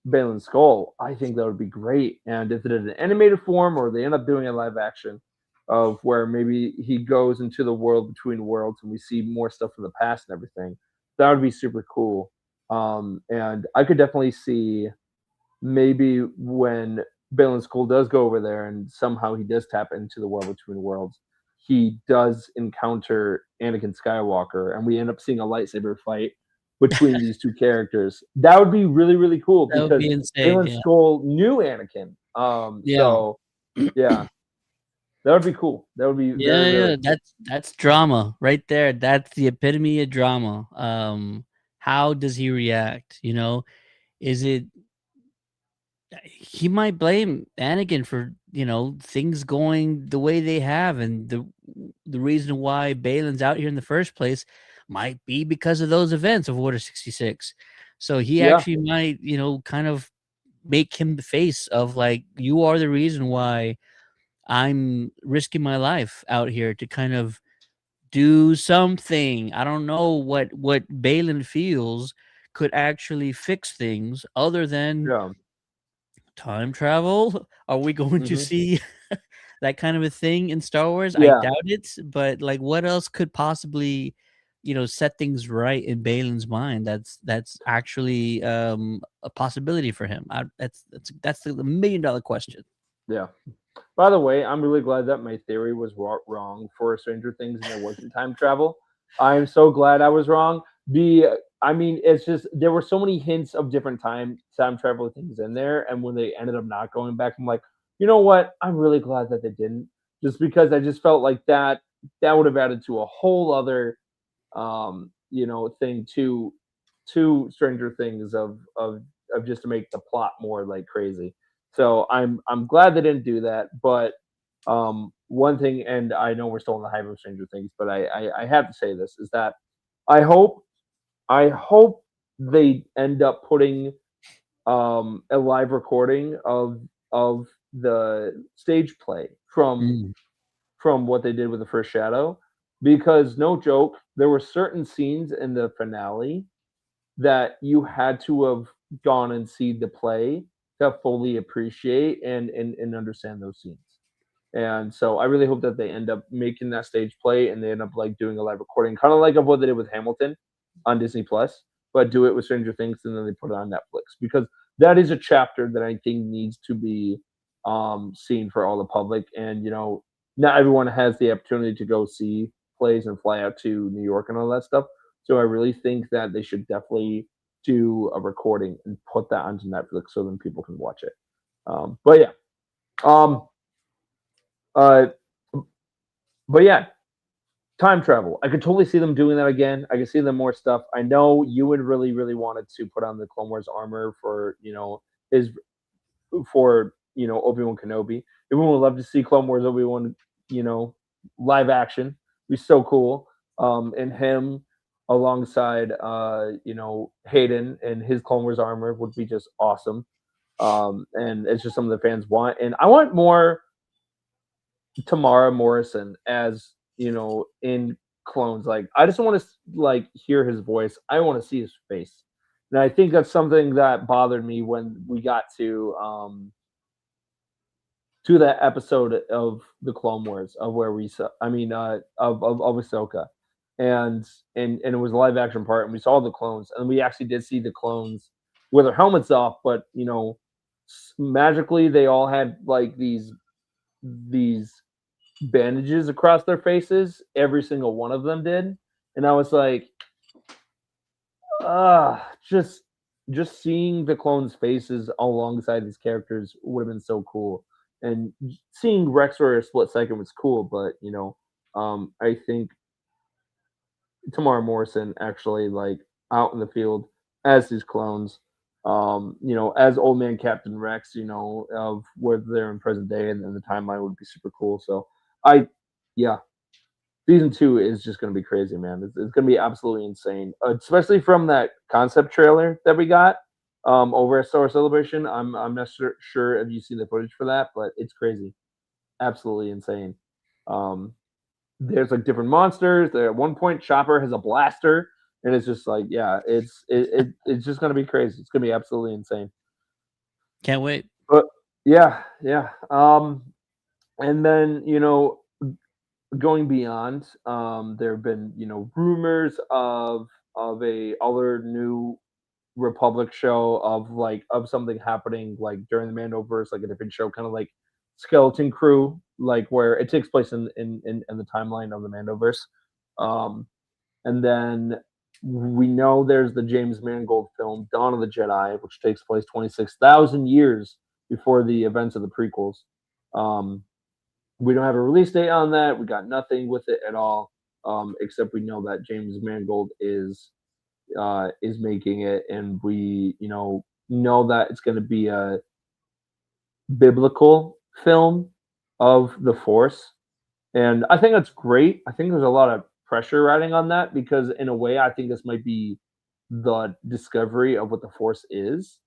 Balin Skull, I think that would be great. And if it is an animated form or they end up doing a live action of where maybe he goes into the world between worlds and we see more stuff from the past and everything, that would be super cool. And I could definitely see maybe when Balin Skull does go over there and somehow he does tap into the world between worlds, he does encounter Anakin Skywalker, and we end up seeing a lightsaber fight between these two characters. That would be really, really cool That would because be insane. Balin Yeah. Skull knew Anakin. Yeah. Yeah, that would be cool. That would be Yeah, very, very yeah, cool. that's drama right there. That's the epitome of drama. How does he react? Is it he might blame Anakin for, things going the way they have, and the reason why Balin's out here in the first place might be because of those events of Order 66. So he Yeah, actually might, kind of make him the face of, like, you are the reason why I'm risking my life out here to kind of do something. I don't know what Balin feels could actually fix things other than yeah, time travel. Are we going to hmm see that kind of a thing in Star Wars? I yeah, doubt it, but, like, what else could possibly, set things right in Balin's mind that's actually, a possibility for him? That's the million-dollar question. yeah. By the way, I'm really glad that my theory was wrong for Stranger Things and there wasn't time travel. I'm so glad I was wrong. I mean, it's just there were so many hints of different time travel things in there, and when they ended up not going back, I'm like, you know what? I'm really glad that they didn't, just because I just felt like that would have added to a whole other thing to Stranger Things of just to make the plot more like crazy. So I'm glad they didn't do that. But one thing, and I know we're still in the hype of Stranger Things, but I have to say this is that I hope I hope they end up putting a live recording of the stage play Mm, from what they did with the first Shadow, because no joke, there were certain scenes in the finale that you had to have gone and see the play to fully appreciate and understand those scenes. And so I really hope that they end up making that stage play and they end up like doing a live recording, kind of like of what they did with Hamilton on Disney Plus, but do it with Stranger Things and then they put it on Netflix because that is a chapter that I think needs to be seen for all the public. And not everyone has the opportunity to go see plays and fly out to New York and all that stuff. So I really think that they should definitely do a recording and put that onto Netflix so then people can watch it. But yeah, um, uh, but yeah, time travel. I could totally see them doing that again. I could see them more stuff. I know you would really, really wanted to put on the Clone Wars armor for his for Obi Wan Kenobi. Everyone would love to see Clone Wars Obi Wan, you know, live action. It'd be so cool. And him alongside Hayden and his Clone Wars armor would be just awesome. And it's just something the fans want. And I want more Tamara Morrison as in clones. Like I just want to like hear his voice. I want to see his face, and I think that's something that bothered me when we got to that episode of the Clone Wars of where we saw. I mean, of Ahsoka, and and it was a live action part, and we saw the clones, and we actually did see the clones with their helmets off, but magically they all had like these bandages across their faces. Every single one of them did, and I was like, just seeing the clones' faces alongside these characters would have been so cool. And seeing Rex for a split second was cool, but I think Tamara Morrison actually like out in the field as these clones. As old man Captain Rex, of where they're in present day and then the timeline would be super cool. So I yeah, season two is just going to be crazy, man. It's going to be absolutely insane, especially from that concept trailer that we got over at Star Wars Celebration. I'm not sure if you've seen the footage for that, but it's crazy, absolutely insane. Um, there's like different monsters. There at one point, Chopper has a blaster, and it's just like, yeah, it's just going to be crazy. It's going to be absolutely insane. can't wait. But yeah, yeah. And then going beyond, there have been rumors of a other new Republic show of like of something happening like during the Mandoverse, like a different show, kind of like Skeleton Crew, like where it takes place in the timeline of the Mandoverse. Um, and then we know there's the James Mangold film Dawn of the Jedi, which takes place 26,000 years before the events of the prequels. Um, we don't have a release date on that. We got nothing with it at all, except we know that James Mangold is making it, and we know that it's going to be a biblical film of the Force, and I think that's great. I think there's a lot of pressure riding on that because, in a way, I think this might be the discovery of what the Force is,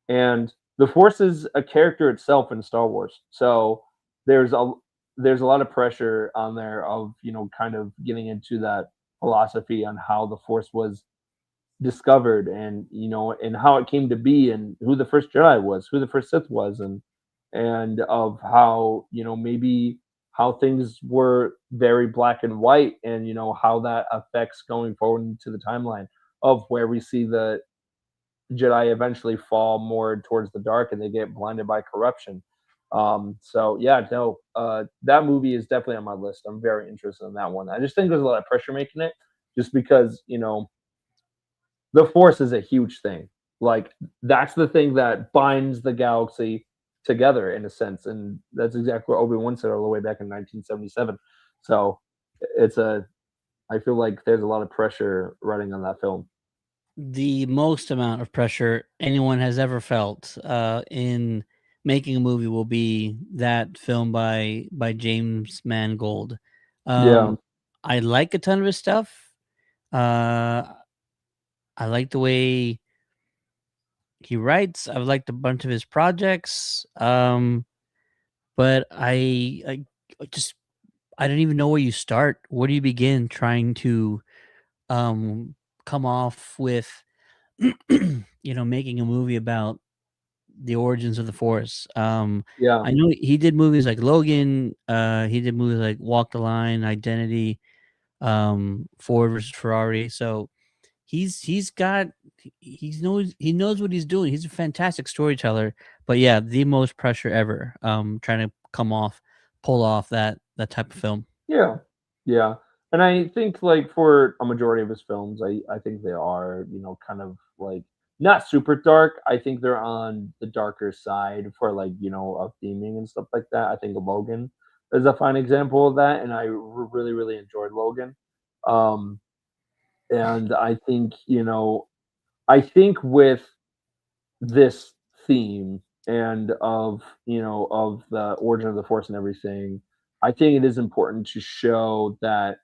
and the Force is a character itself in Star Wars. So there's a there's a lot of pressure on there of kind of getting into that philosophy on how the Force was discovered, and and how it came to be, and who the first Jedi was, who the first Sith was, and of how maybe how things were very black and white, and how that affects going forward into the timeline of where we see the Jedi eventually fall more towards the dark and they get blinded by corruption. So yeah, no, that movie is definitely on my list. I'm very interested in that one. I just think there's a lot of pressure making it, just because the Force is a huge thing. Like that's the thing that binds the galaxy together in a sense, and that's exactly what Obi-Wan said all the way back in 1977. So it's a I feel like there's a lot of pressure running on that film. The most amount of pressure anyone has ever felt in making a movie will be that film by James Mangold. Yeah, Um, I like a ton of his stuff. Uh, I like the way he writes. I've liked a bunch of his projects. But I just I don't even know where you start. Where do you begin trying to um come off with making a movie about the origins of the Force? yeah, I know he did movies like Logan, he did movies like Walk the Line, Identity, Ford versus Ferrari. So he's got he knows what he's doing. He's a fantastic storyteller. But yeah, the most pressure ever trying to pull off that type of film. yeah, yeah. And I think like for a majority of his films, I think they are kind of like not super dark. I think they're on the darker side for like of theming and stuff like that. I think Logan is a fine example of that, and really enjoyed Logan. Um, and I think with this theme and of of the origin of the Force and everything, I think it is important to show that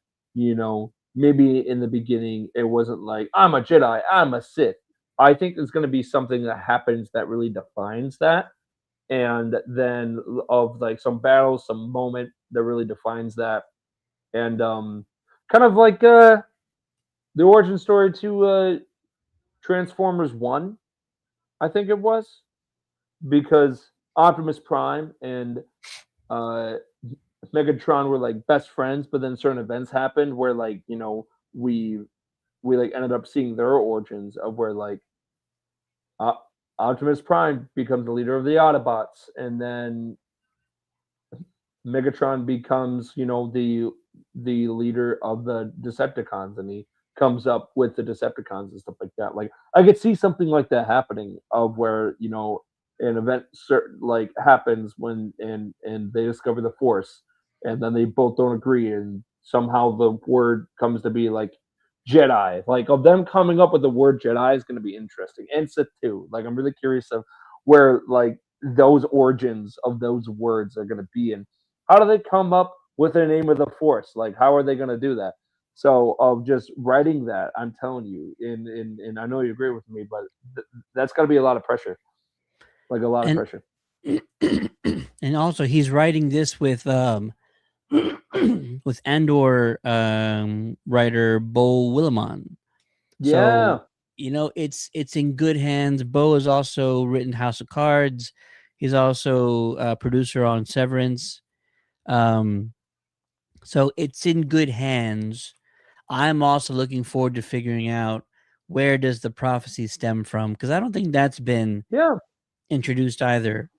maybe in the beginning it wasn't like I'm a Jedi, I'm a Sith. I think there's going to be something that happens that really defines that, and then of like some battles, some moment that really defines that, and kind of like the origin story to Transformers One, I think it was, because Optimus Prime and uh, Megatron were like best friends, but then certain events happened where like we we like ended up seeing their origins of where like uh, Optimus Prime becomes the leader of the Autobots, and then Megatron becomes, the leader of the Decepticons, and he comes up with the Decepticons and stuff like that. Like I could see something like that happening, of where an event certain like happens when and they discover the Force, and then they both don't agree, and somehow the word comes to be like Jedi. Like of them coming up with the word Jedi is going to be interesting, and Sith too. Like I'm really curious of where like those origins of those words are going to be, and how do they come up with the name of the Force? Like, how are they going to do that? So, of just writing that, I'm telling you, and I know you agree with me, but that's got to be a lot of pressure, like a lot of And pressure. and also he's writing this with Andor writer Bo Willimon. So Yeah, it's in good hands. Bo has also written House of Cards. He's also a producer on Severance. Um, so it's in good hands. I'm also looking forward to figuring out where does the prophecy stem from? Because I don't think that's been Yeah, introduced either.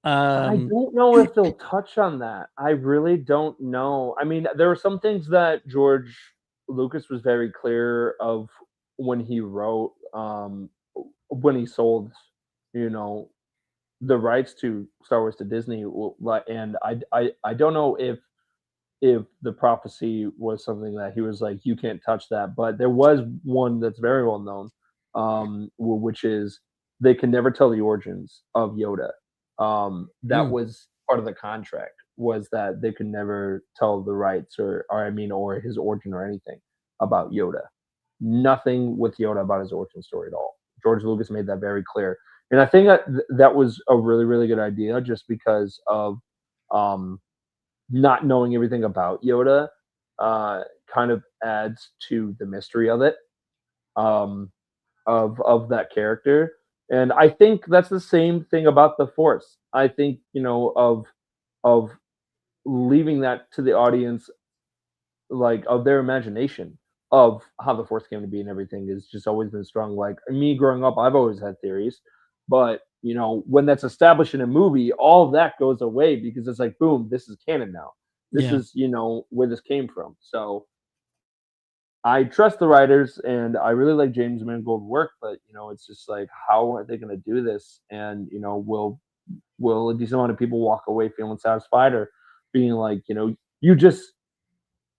I Um, don't know if they'll touch on that. I really don't know. I mean, there are some things that George Lucas was very clear of when he wrote, when he sold, you know, the rights to Star Wars to Disney. And I don't know if the prophecy was something that he was like, you can't touch that. But there was one that's very well known, which is they can never tell the origins of Yoda. That mm, was part of the contract, was that they could never tell the rights or I mean, or his origin or anything about Yoda. Nothing with Yoda about his origin story at all. George Lucas made that very clear, and I think that was a really really good idea, just because of um, not knowing everything about Yoda uh, kind of adds to the mystery of it, um, of that character. And I think that's the same thing about the Force. I think, of leaving that to the audience, like, of their imagination of how the Force came to be and everything, has just always been strong. Like me growing up, I've always had theories, but when that's established in a movie, all of that goes away because it's like, boom, this is canon now. This yeah. is where this came from. So I trust the writers, and I really like James Mangold work, but it's just like, how are they going to do this? And will a decent amount of people walk away feeling satisfied, or being like, you just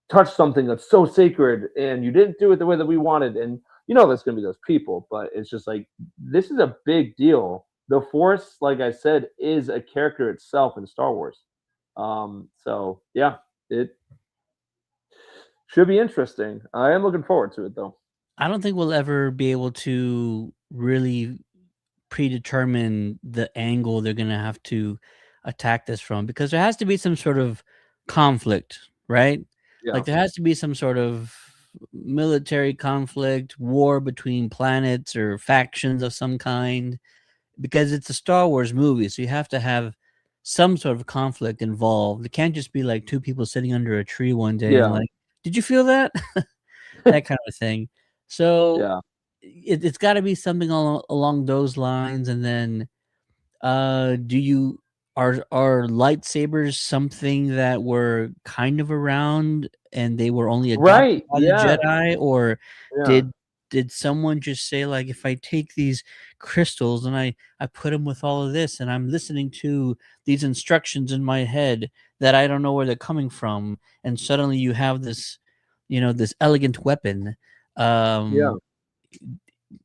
touch something that's so sacred and you didn't do it the way that we wanted? And there's going to be those people, but it's just like, this is a big deal. The Force, like I said, is a character itself in Star Wars. So yeah, it should be interesting. I am looking forward to it, though. I don't think we'll ever be able to really predetermine the angle they're gonna have to attack this from, because there has to be some sort of conflict, right? Yeah, Like, there has to be some sort of military conflict, war between planets or factions of some kind, because it's a Star Wars movie, so you have to have some sort of conflict involved. It can't just be like 2 people sitting under a tree one day and yeah, like, "Did you feel that?" That kind of thing. So, yeah. it's gotta be something along those lines, and then, do you are lightsabers something that were kind of around and they were only adopted Right. by the Yeah. Jedi, or Yeah. did did someone just say, like, "If I take these crystals and I put them with all of this, and I'm listening to these instructions in my head that I don't know where they're coming from, and suddenly you have this, this elegant weapon." Yeah. Um,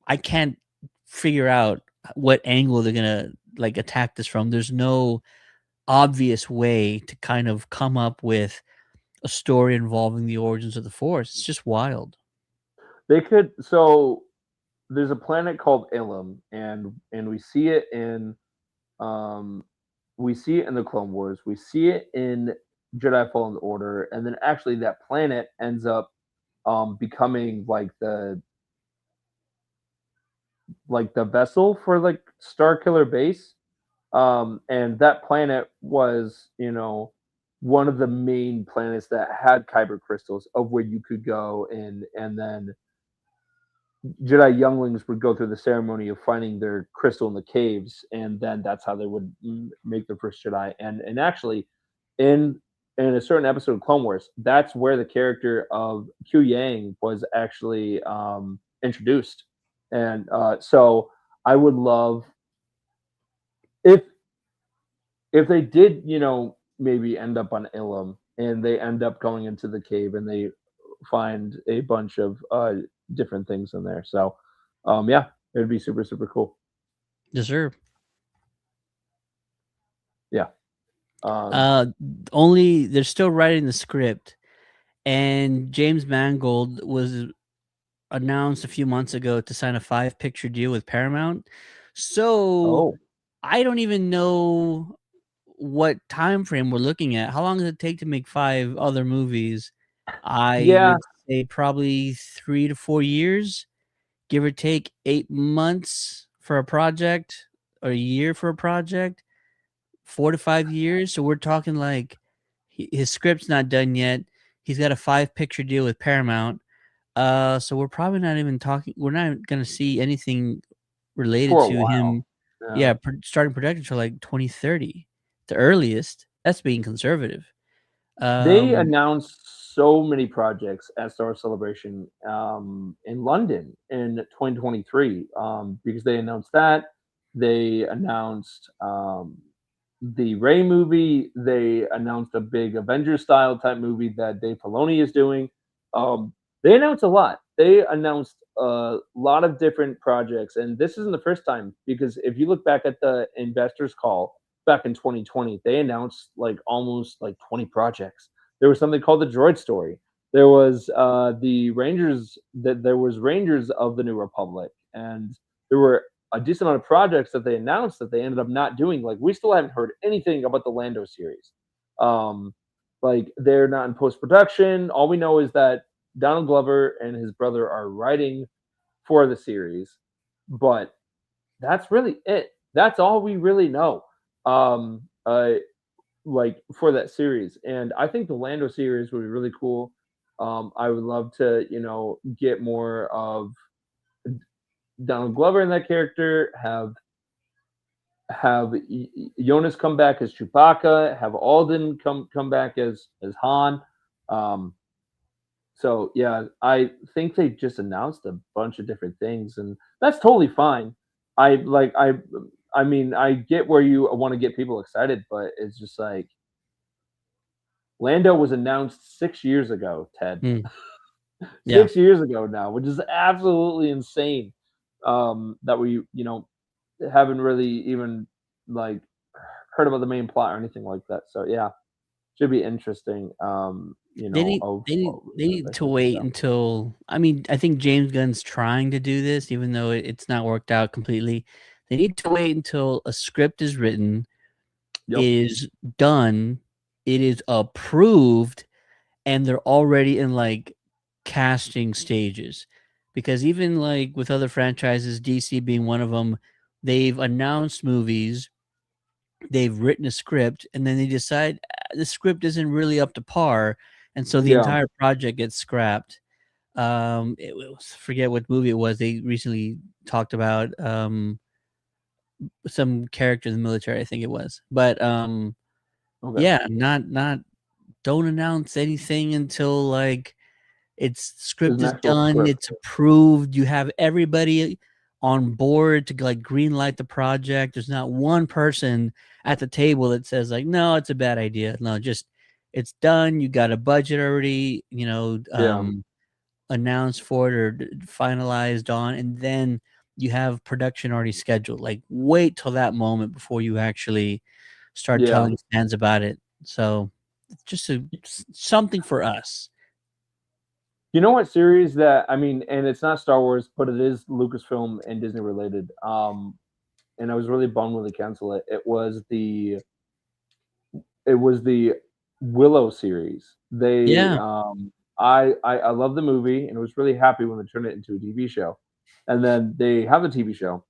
I can't figure out what angle they're gonna, like, attack this from. There's no obvious way to kind of come up with a story involving the origins of the Force. It's just wild. They could. So there's a planet called Ilum, and um we see it in the Clone Wars. We see it in Jedi Fallen Order, and then actually that planet ends up becoming like the vessel for like Star Killer Base. And that planet was, one of the main planets that had kyber crystals, of where you could go, and then Jedi younglings would go through the ceremony of finding their crystal in the caves, and then that's how they would make their first Jedi. And actually, in in a certain episode of Clone Wars, that's where the character of Q Yang was actually introduced. And so I would love, if they did, maybe end up on Ilum, and they end up going into the cave, and they find a bunch of different things in there. So, yeah, it'd be super super cool. Deserve. Yeah. Um, Uh, Only they're still writing the script, and James Mangold was announced a few months ago to sign a 5-picture deal with Paramount. So oh I don't even know what time frame we're looking at. How long does it take to make 5 other movies? I yeah, would say probably 3 to 4 years, give or take 8 months for a project, or a year for a project, 4 to 5 years. So we're talking like his script's not done yet. He's got a 5-picture deal with Paramount. So we're probably not even talking. We're not gonna see anything related for a to while. him. Yeah. Yeah, starting production till like 2030, the earliest. That's being conservative. They Um, announced so many projects at Star Wars Celebration in London in 2023 because they announced that. They announced the Ray movie. They announced a big Avengers style type movie that Dave Filoni is doing. They announced a lot. They announced a lot of different projects, and this isn't the first time because if you look back at the investors call back in 2020, they announced like almost like 20 projects. There was something called the Droid Story. There was the Rangers. That there was Rangers of the New Republic, and there were a decent amount of projects that they announced that they ended up not doing. Like we still haven't heard anything about the Lando series. Um, like they're not in post production. All we know is that Donald Glover and his brother are writing for the series, but that's really it. That's all we really know. Um, uh, like for that series, and I think the Lando series would be really cool. I would love to, get more of Donald Glover in that character. Have Jonas come back as Chewbacca. Have Alden come back as Han. Um, so yeah, I think they just announced a bunch of different things, and that's totally fine. I like I mean I get where you want to get people excited, but it's just like Lando was announced 6 years ago, Ted. mm, yeah. 6 years ago now, which is absolutely insane. That we, haven't really even like heard about the main plot or anything like that. So yeah, should be interesting. Of They need to they put wait out. until. I mean, I think James Gunn's trying to do this, even though it's not worked out completely. They need to wait until a script is written, Yep. is done, it is approved, and they're already in like casting stages. Because even like with other franchises, DC being one of them, they've announced movies, they've written a script, and then they decide the script isn't really up to par, and so the Yeah. entire project gets scrapped. It was, forget what movie it was. They recently talked about some character in the military, I think it was. But Okay. yeah, not don't announce anything until like it's There's script an is actual done, script. it's approved, you have everybody on board to like green light the project. There's not one person at the table that says like, no, it's a bad idea. No, just it's done. You got a budget already, Yeah. announced for it or finalized on, and then you have production already scheduled. Like, wait till that moment before you actually start Yeah. telling fans about it. So it's just something for us. You know what series that I mean, and it's not Star Wars, but it is Lucasfilm and Disney related. And I was really bummed when they canceled it. It was the Willow series. They Yeah. I love the movie and was really happy when they turned it into a TV show. And then they have a TV show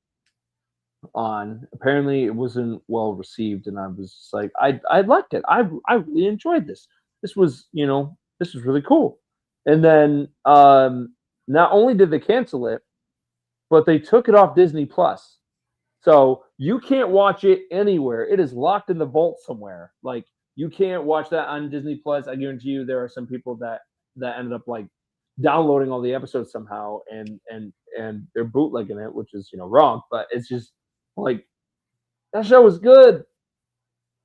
on. Apparently it wasn't well received and I was just like I liked it. I really enjoyed this. This was really cool. And then not only did they cancel it, but they took it off Disney Plus. So you can't watch it anywhere. It is locked in the vault somewhere. Like you can't watch that on Disney Plus. I guarantee you there are some people that ended up like downloading all the episodes somehow and they're bootlegging it, which is wrong. But it's just like that show was good.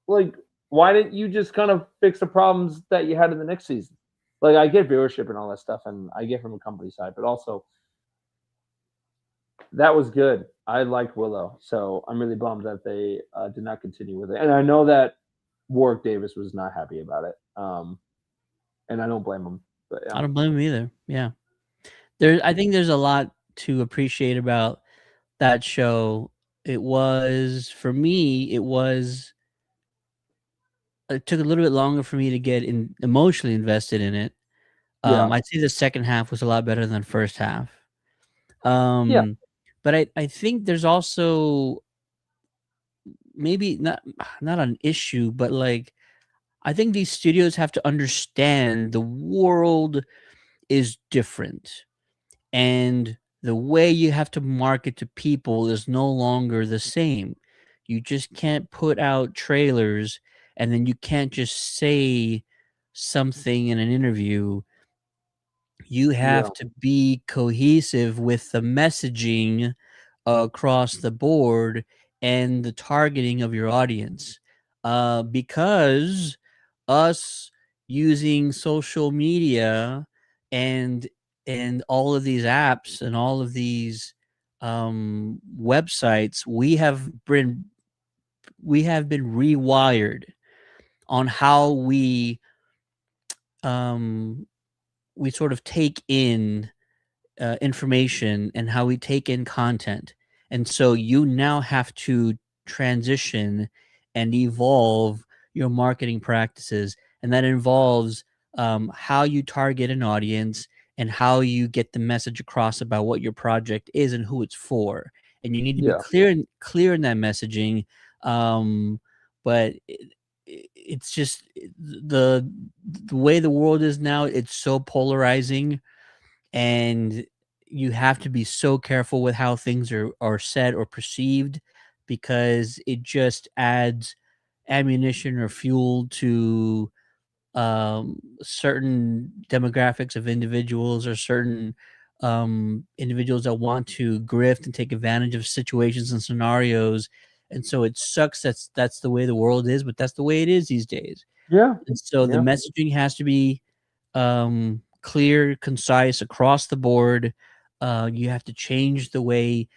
Like why didn't you just kind of fix the problems that you had in the next season? Like I get viewership and all that stuff, and I get from a company side, but also that was good. I liked Willow, so I'm really bummed that they did not continue with it. And I know that Warwick Davis was not happy about it, and I don't blame him. But I yeah, don't blame him either. Yeah. I think there's a lot to appreciate about that show. It was for me, it took a little bit longer for me to get emotionally invested in it. yeah, I'd say the second half was a lot better than the first half. yeah, Um, but I think there's also maybe not an issue, but like I think these studios have to understand the world is different. and the way you have to market to people is no longer the same. You just can't put out trailers and then you can't just say something in an interview. You Yeah. have to be cohesive with the messaging across the board and the targeting of your audience. Because us using social media and all of these apps and all of these websites, we have been rewired on how um, we sort of take in information and how we take in content. And so you now have to transition and evolve your marketing practices. And that involves how you target an audience and how you get the message across about what your project is and who it's for. And you need to be Yeah. clear in that messaging. But it's just the way the world is now. It's so polarizing, and you have to be so careful with how things are said or perceived, because it just adds ammunition or fuel to certain demographics of individuals, or certain individuals that want to grift and take advantage of situations and scenarios. And so it sucks that's the way the world is, but that's the way it is these days. Yeah. And so the Yeah. messaging has to be clear, concise across the board. You have to change the way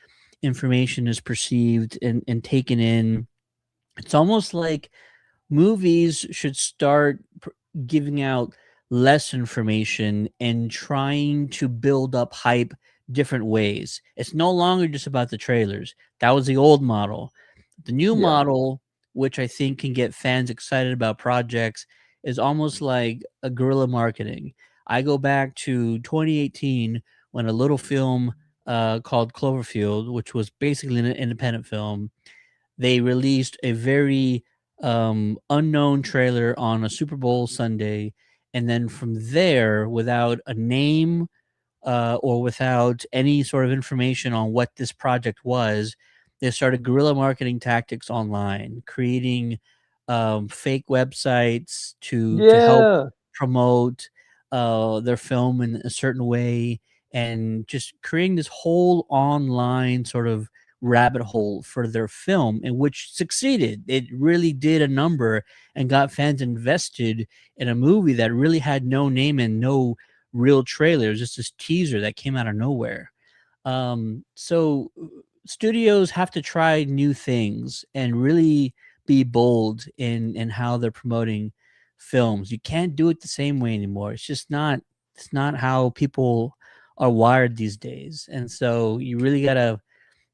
information is perceived and taken in. It's almost like movies should start giving out less information and trying to build up hype different ways. It's no longer just about the trailers. That was the old model. The new Yeah. model, which I think can get fans excited about projects, is almost like a guerrilla marketing. I go back to 2018 when a little film called Cloverfield, which was basically an independent film, they released a very unknown trailer on a Super Bowl Sunday. And then from there, without a name or without any sort of information on what this project was, they started guerrilla marketing tactics online, creating fake websites to help Yeah. promote their film in a certain way, and just creating this whole online sort of rabbit hole for their film, in which succeeded. It really did a number and got fans invested in a movie that really had no name and no real trailer. It was just this teaser that came out of nowhere. So studios have to try new things and really be bold in how they're promoting films. You can't do it the same way anymore. It's not how people are wired these days. And so you really gotta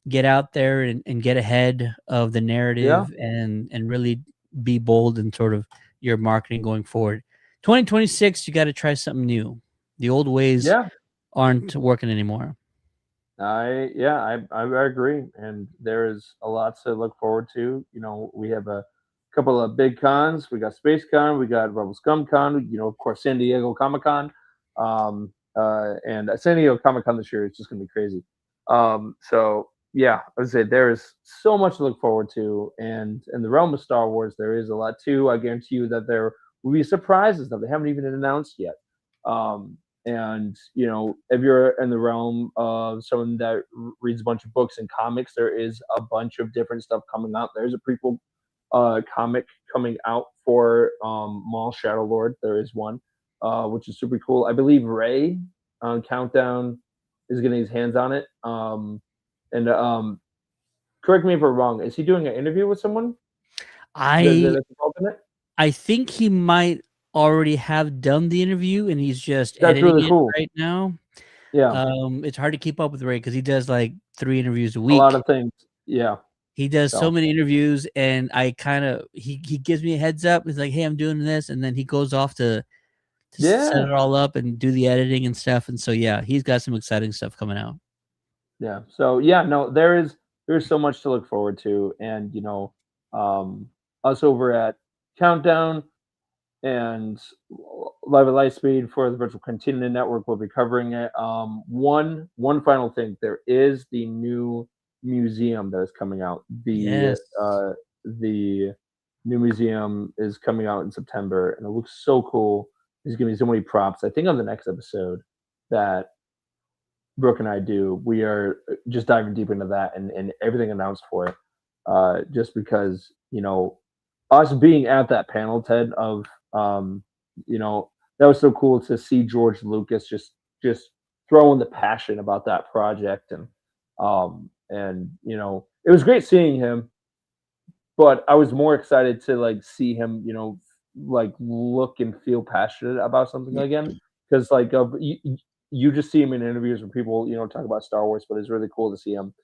get out there and get ahead of the Yeah. narrative and really be bold in sort of your marketing going forward. 2026, you got to try something new. The old ways Yeah. aren't working anymore. I agree, and there is a lot to look forward to. We have a couple of big cons. We got Space Con, we got Rebel Scum Con. Of course, San Diego Comic Con, and San Diego Comic Con this year is just going to be crazy. So yeah, I would say there is so much to look forward to, and in the realm of Star Wars, there is a lot too. I guarantee you that there will be surprises that they haven't even announced yet. And if you're in the realm of someone that reads a bunch of books and comics, there is a bunch of different stuff coming out. There's a prequel comic coming out for Maul Shadow Lord. There is one, which is super cool. I believe Ray on Countdown is getting his hands on it. And correct me if I'm wrong. Is he doing an interview with someone I that's involved in it? I think he might already have done the interview and he's just That's editing really it cool. right now. Yeah, It's hard to keep up with Ray because he does like 3 interviews a a lot week. of things. Yeah. He does so So many interviews, and I kind of he gives me a heads up. He's like, "Hey, I'm doing this," and then he goes off to set yeah. it all up and do the editing and stuff. And so yeah, he's got some exciting stuff coming out. Yeah. So yeah, no, there's so much to look forward to, and um, us over at Countdown and Live at Lightspeed for the Virtual Continuum Network will be covering it. One final thing: there is the new museum that is coming out. Yes. The new museum is coming out in September, and it looks so cool. There's gonna be so many props. I think on the next episode that Brooke and I do, we are just diving deep into that and everything announced for it. Just because us being at that panel, Ted, of you know, that was so cool to see George Lucas just throwing the passion about that project, and it was great seeing him, but I was more excited to like see him, like look and feel passionate about something Yeah. again. Because like you just see him in interviews where people talk about Star Wars, but it's really cool to see him,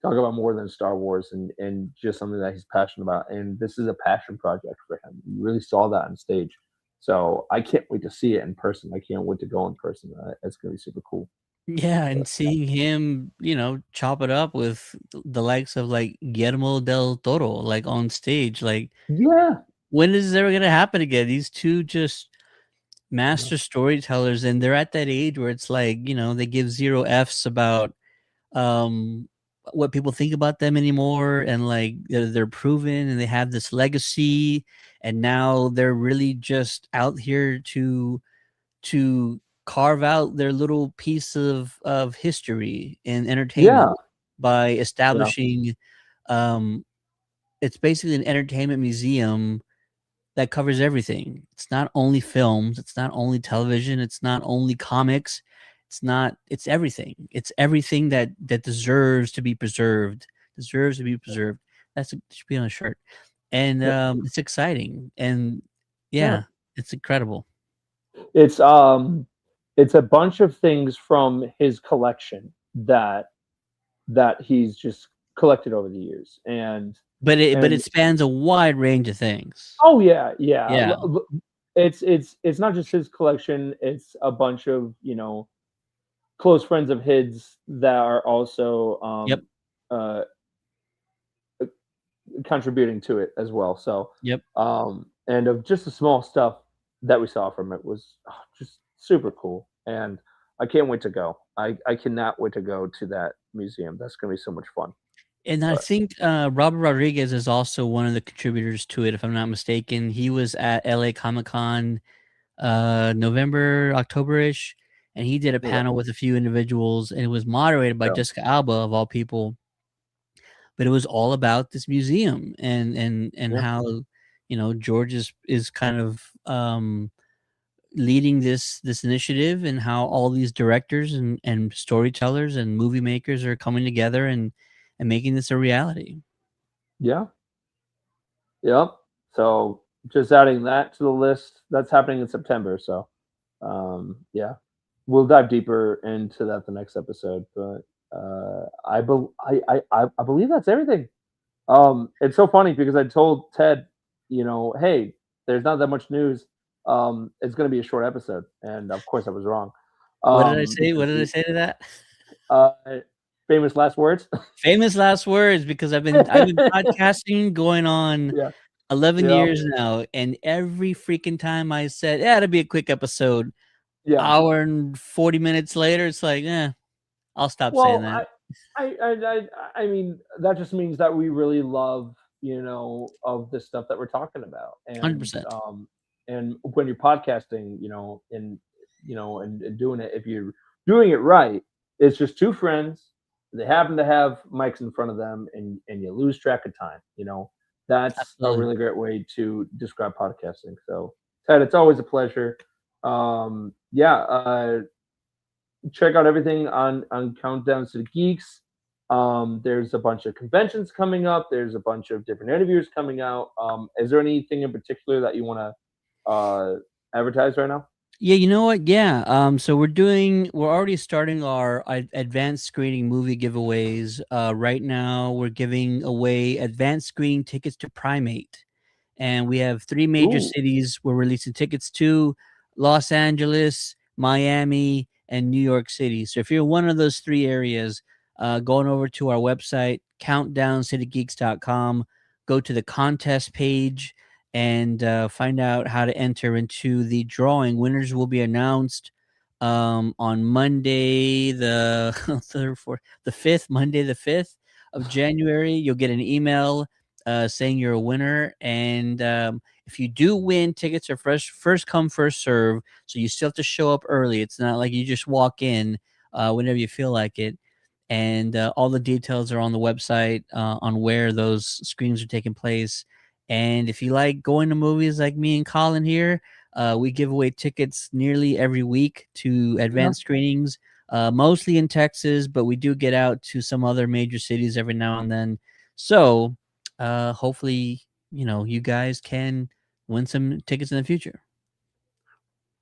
talk about more than Star Wars and just something that he's passionate about. And this is a passion project for him. You really saw that on stage. So I can't wait to see it in person. I can't wait to go in person. It's gonna be super cool. Yeah, But and seeing him, chop it up with the likes of like Guillermo del Toro, like on stage, like yeah, when is this ever gonna happen again? These two just master storytellers, and they're at that age where it's like, they give zero Fs about um what people think about them anymore, and like they're proven and they have this legacy, and now they're really just out here to carve out their little piece of history in yeah, entertainment by yeah, establishing um it's basically an entertainment museum that covers everything. It's not only films, it's not only television, it's not only comics, it's everything. It's everything that deserves to be preserved. Deserves to be preserved. It should be on a shirt. And yeah, it's exciting. And yeah. yeah, it's incredible. It's um it's a bunch of things from his collection that he's just collected over the years. But it And spans a wide range of things. oh yeah, yeah. Yeah. It's not just his collection, it's a bunch of, close friends of his that are also Yep. uh contributing to it as well. So Yep. and of just the small stuff that we saw from it was just super cool. And I can't wait to go. I cannot wait to go to that museum. That's gonna be so much fun. And I But think Robert Rodriguez is also one of the contributors to it, if I'm not mistaken. He was at LA Comic Con November, October-ish, and he did a okay. panel with a few individuals, and it was moderated by Yeah. Jessica Alba of all people. But it was all about this museum and Yeah. how George is kind of leading this initiative, and how all these directors and storytellers and movie makers are coming together and making this a reality. Yeah. Yep. So just adding that to the list. That's happening in September. So yeah. We'll dive deeper into that the next episode. But I believe that's everything. It's so funny because I told Ted, hey, there's not that much news. It's going to be a short episode, and of course I was wrong. What did I say? What Because did I say to that? uh, famous last words. Famous last words, because I've been podcasting going on Yeah, 11 yeah, years now, and every freaking time I said, "Yeah, it'll be a quick episode," yeah. hour and 40 minutes later, it's like, I'll stop saying Well, that. I mean, that just means that we really love, of the stuff that we're talking about, 100%. and when you're podcasting, and doing it, if you're doing it right, it's just two friends. They happen to have mics in front of them, and you lose track of time. That's a Absolutely. really great way to describe podcasting. So, Ted, it's always a pleasure. Yeah, check out everything on Countdowns to the Geeks. There's a bunch of conventions coming up. There's a bunch of different interviews coming out. Is there anything in particular that you want to advertise right now? Yeah, you know what? Yeah. So we're already starting our advanced screening movie giveaways. Right now we're giving away advanced screening tickets to Primate. And we have three major Ooh, cities we're releasing tickets to: Los Angeles, Miami, and New York City. So if you're in one of those three areas, going over to our website, countdowncitygeeks.com, go to the contest page, and find out how to enter into the drawing. Winners will be announced on Monday, the third, fourth, the 5th, Monday, the 5th of January. You'll get an email saying you're a winner. And if you do win, tickets are first come, first serve. So you still have to show up early. It's not like you just walk in whenever you feel like it. And all the details are on the website on where those screenings are taking place. And if you like going to movies like me and Colin here, we give away tickets nearly every week to Yeah. advanced screenings, mostly in Texas, but we do get out to some other major cities every now and then. So hopefully, you guys can win some tickets in the future.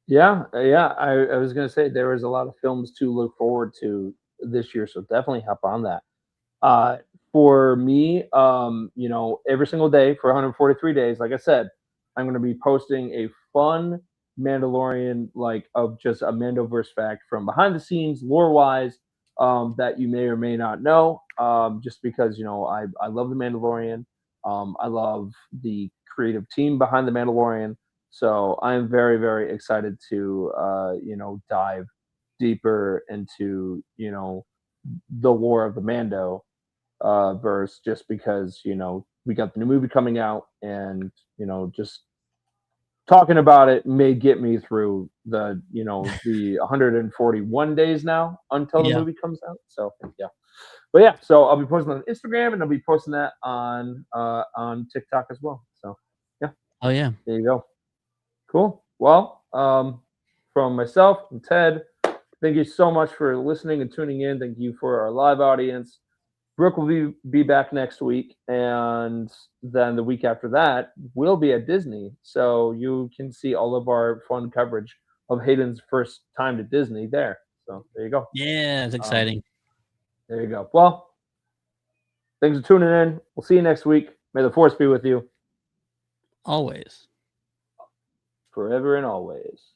Yeah, yeah. I was gonna say there was a lot of films to look forward to this year, so definitely hop on that. Uh, for me, every single day for 143 days, like I said, I'm going to be posting a fun Mandalorian, like of just a Mandoverse fact from behind the scenes, lore wise, that you may or may not know. Just because I love the Mandalorian, I love the creative team behind the Mandalorian, so I'm very very excited to dive deeper into the lore of the Mando verse, just because we got the new movie coming out, and just talking about it may get me through the 141 days now until the Yeah. movie comes out. So yeah, but yeah, so I'll be posting on Instagram, and I'll be posting that on TikTok as well. So yeah, Oh, yeah. there you go. Cool. Well, from myself and Ted, thank you so much for listening and tuning in. Thank you for our live audience. Brooke will be back next week, and then the week after that, we'll be at Disney, so you can see all of our fun coverage of Hayden's first time to Disney there. So there you go. Yeah, it's Um, exciting. there you go. Well, thanks for tuning in. We'll see you next week. May the force be with you Always. forever and always.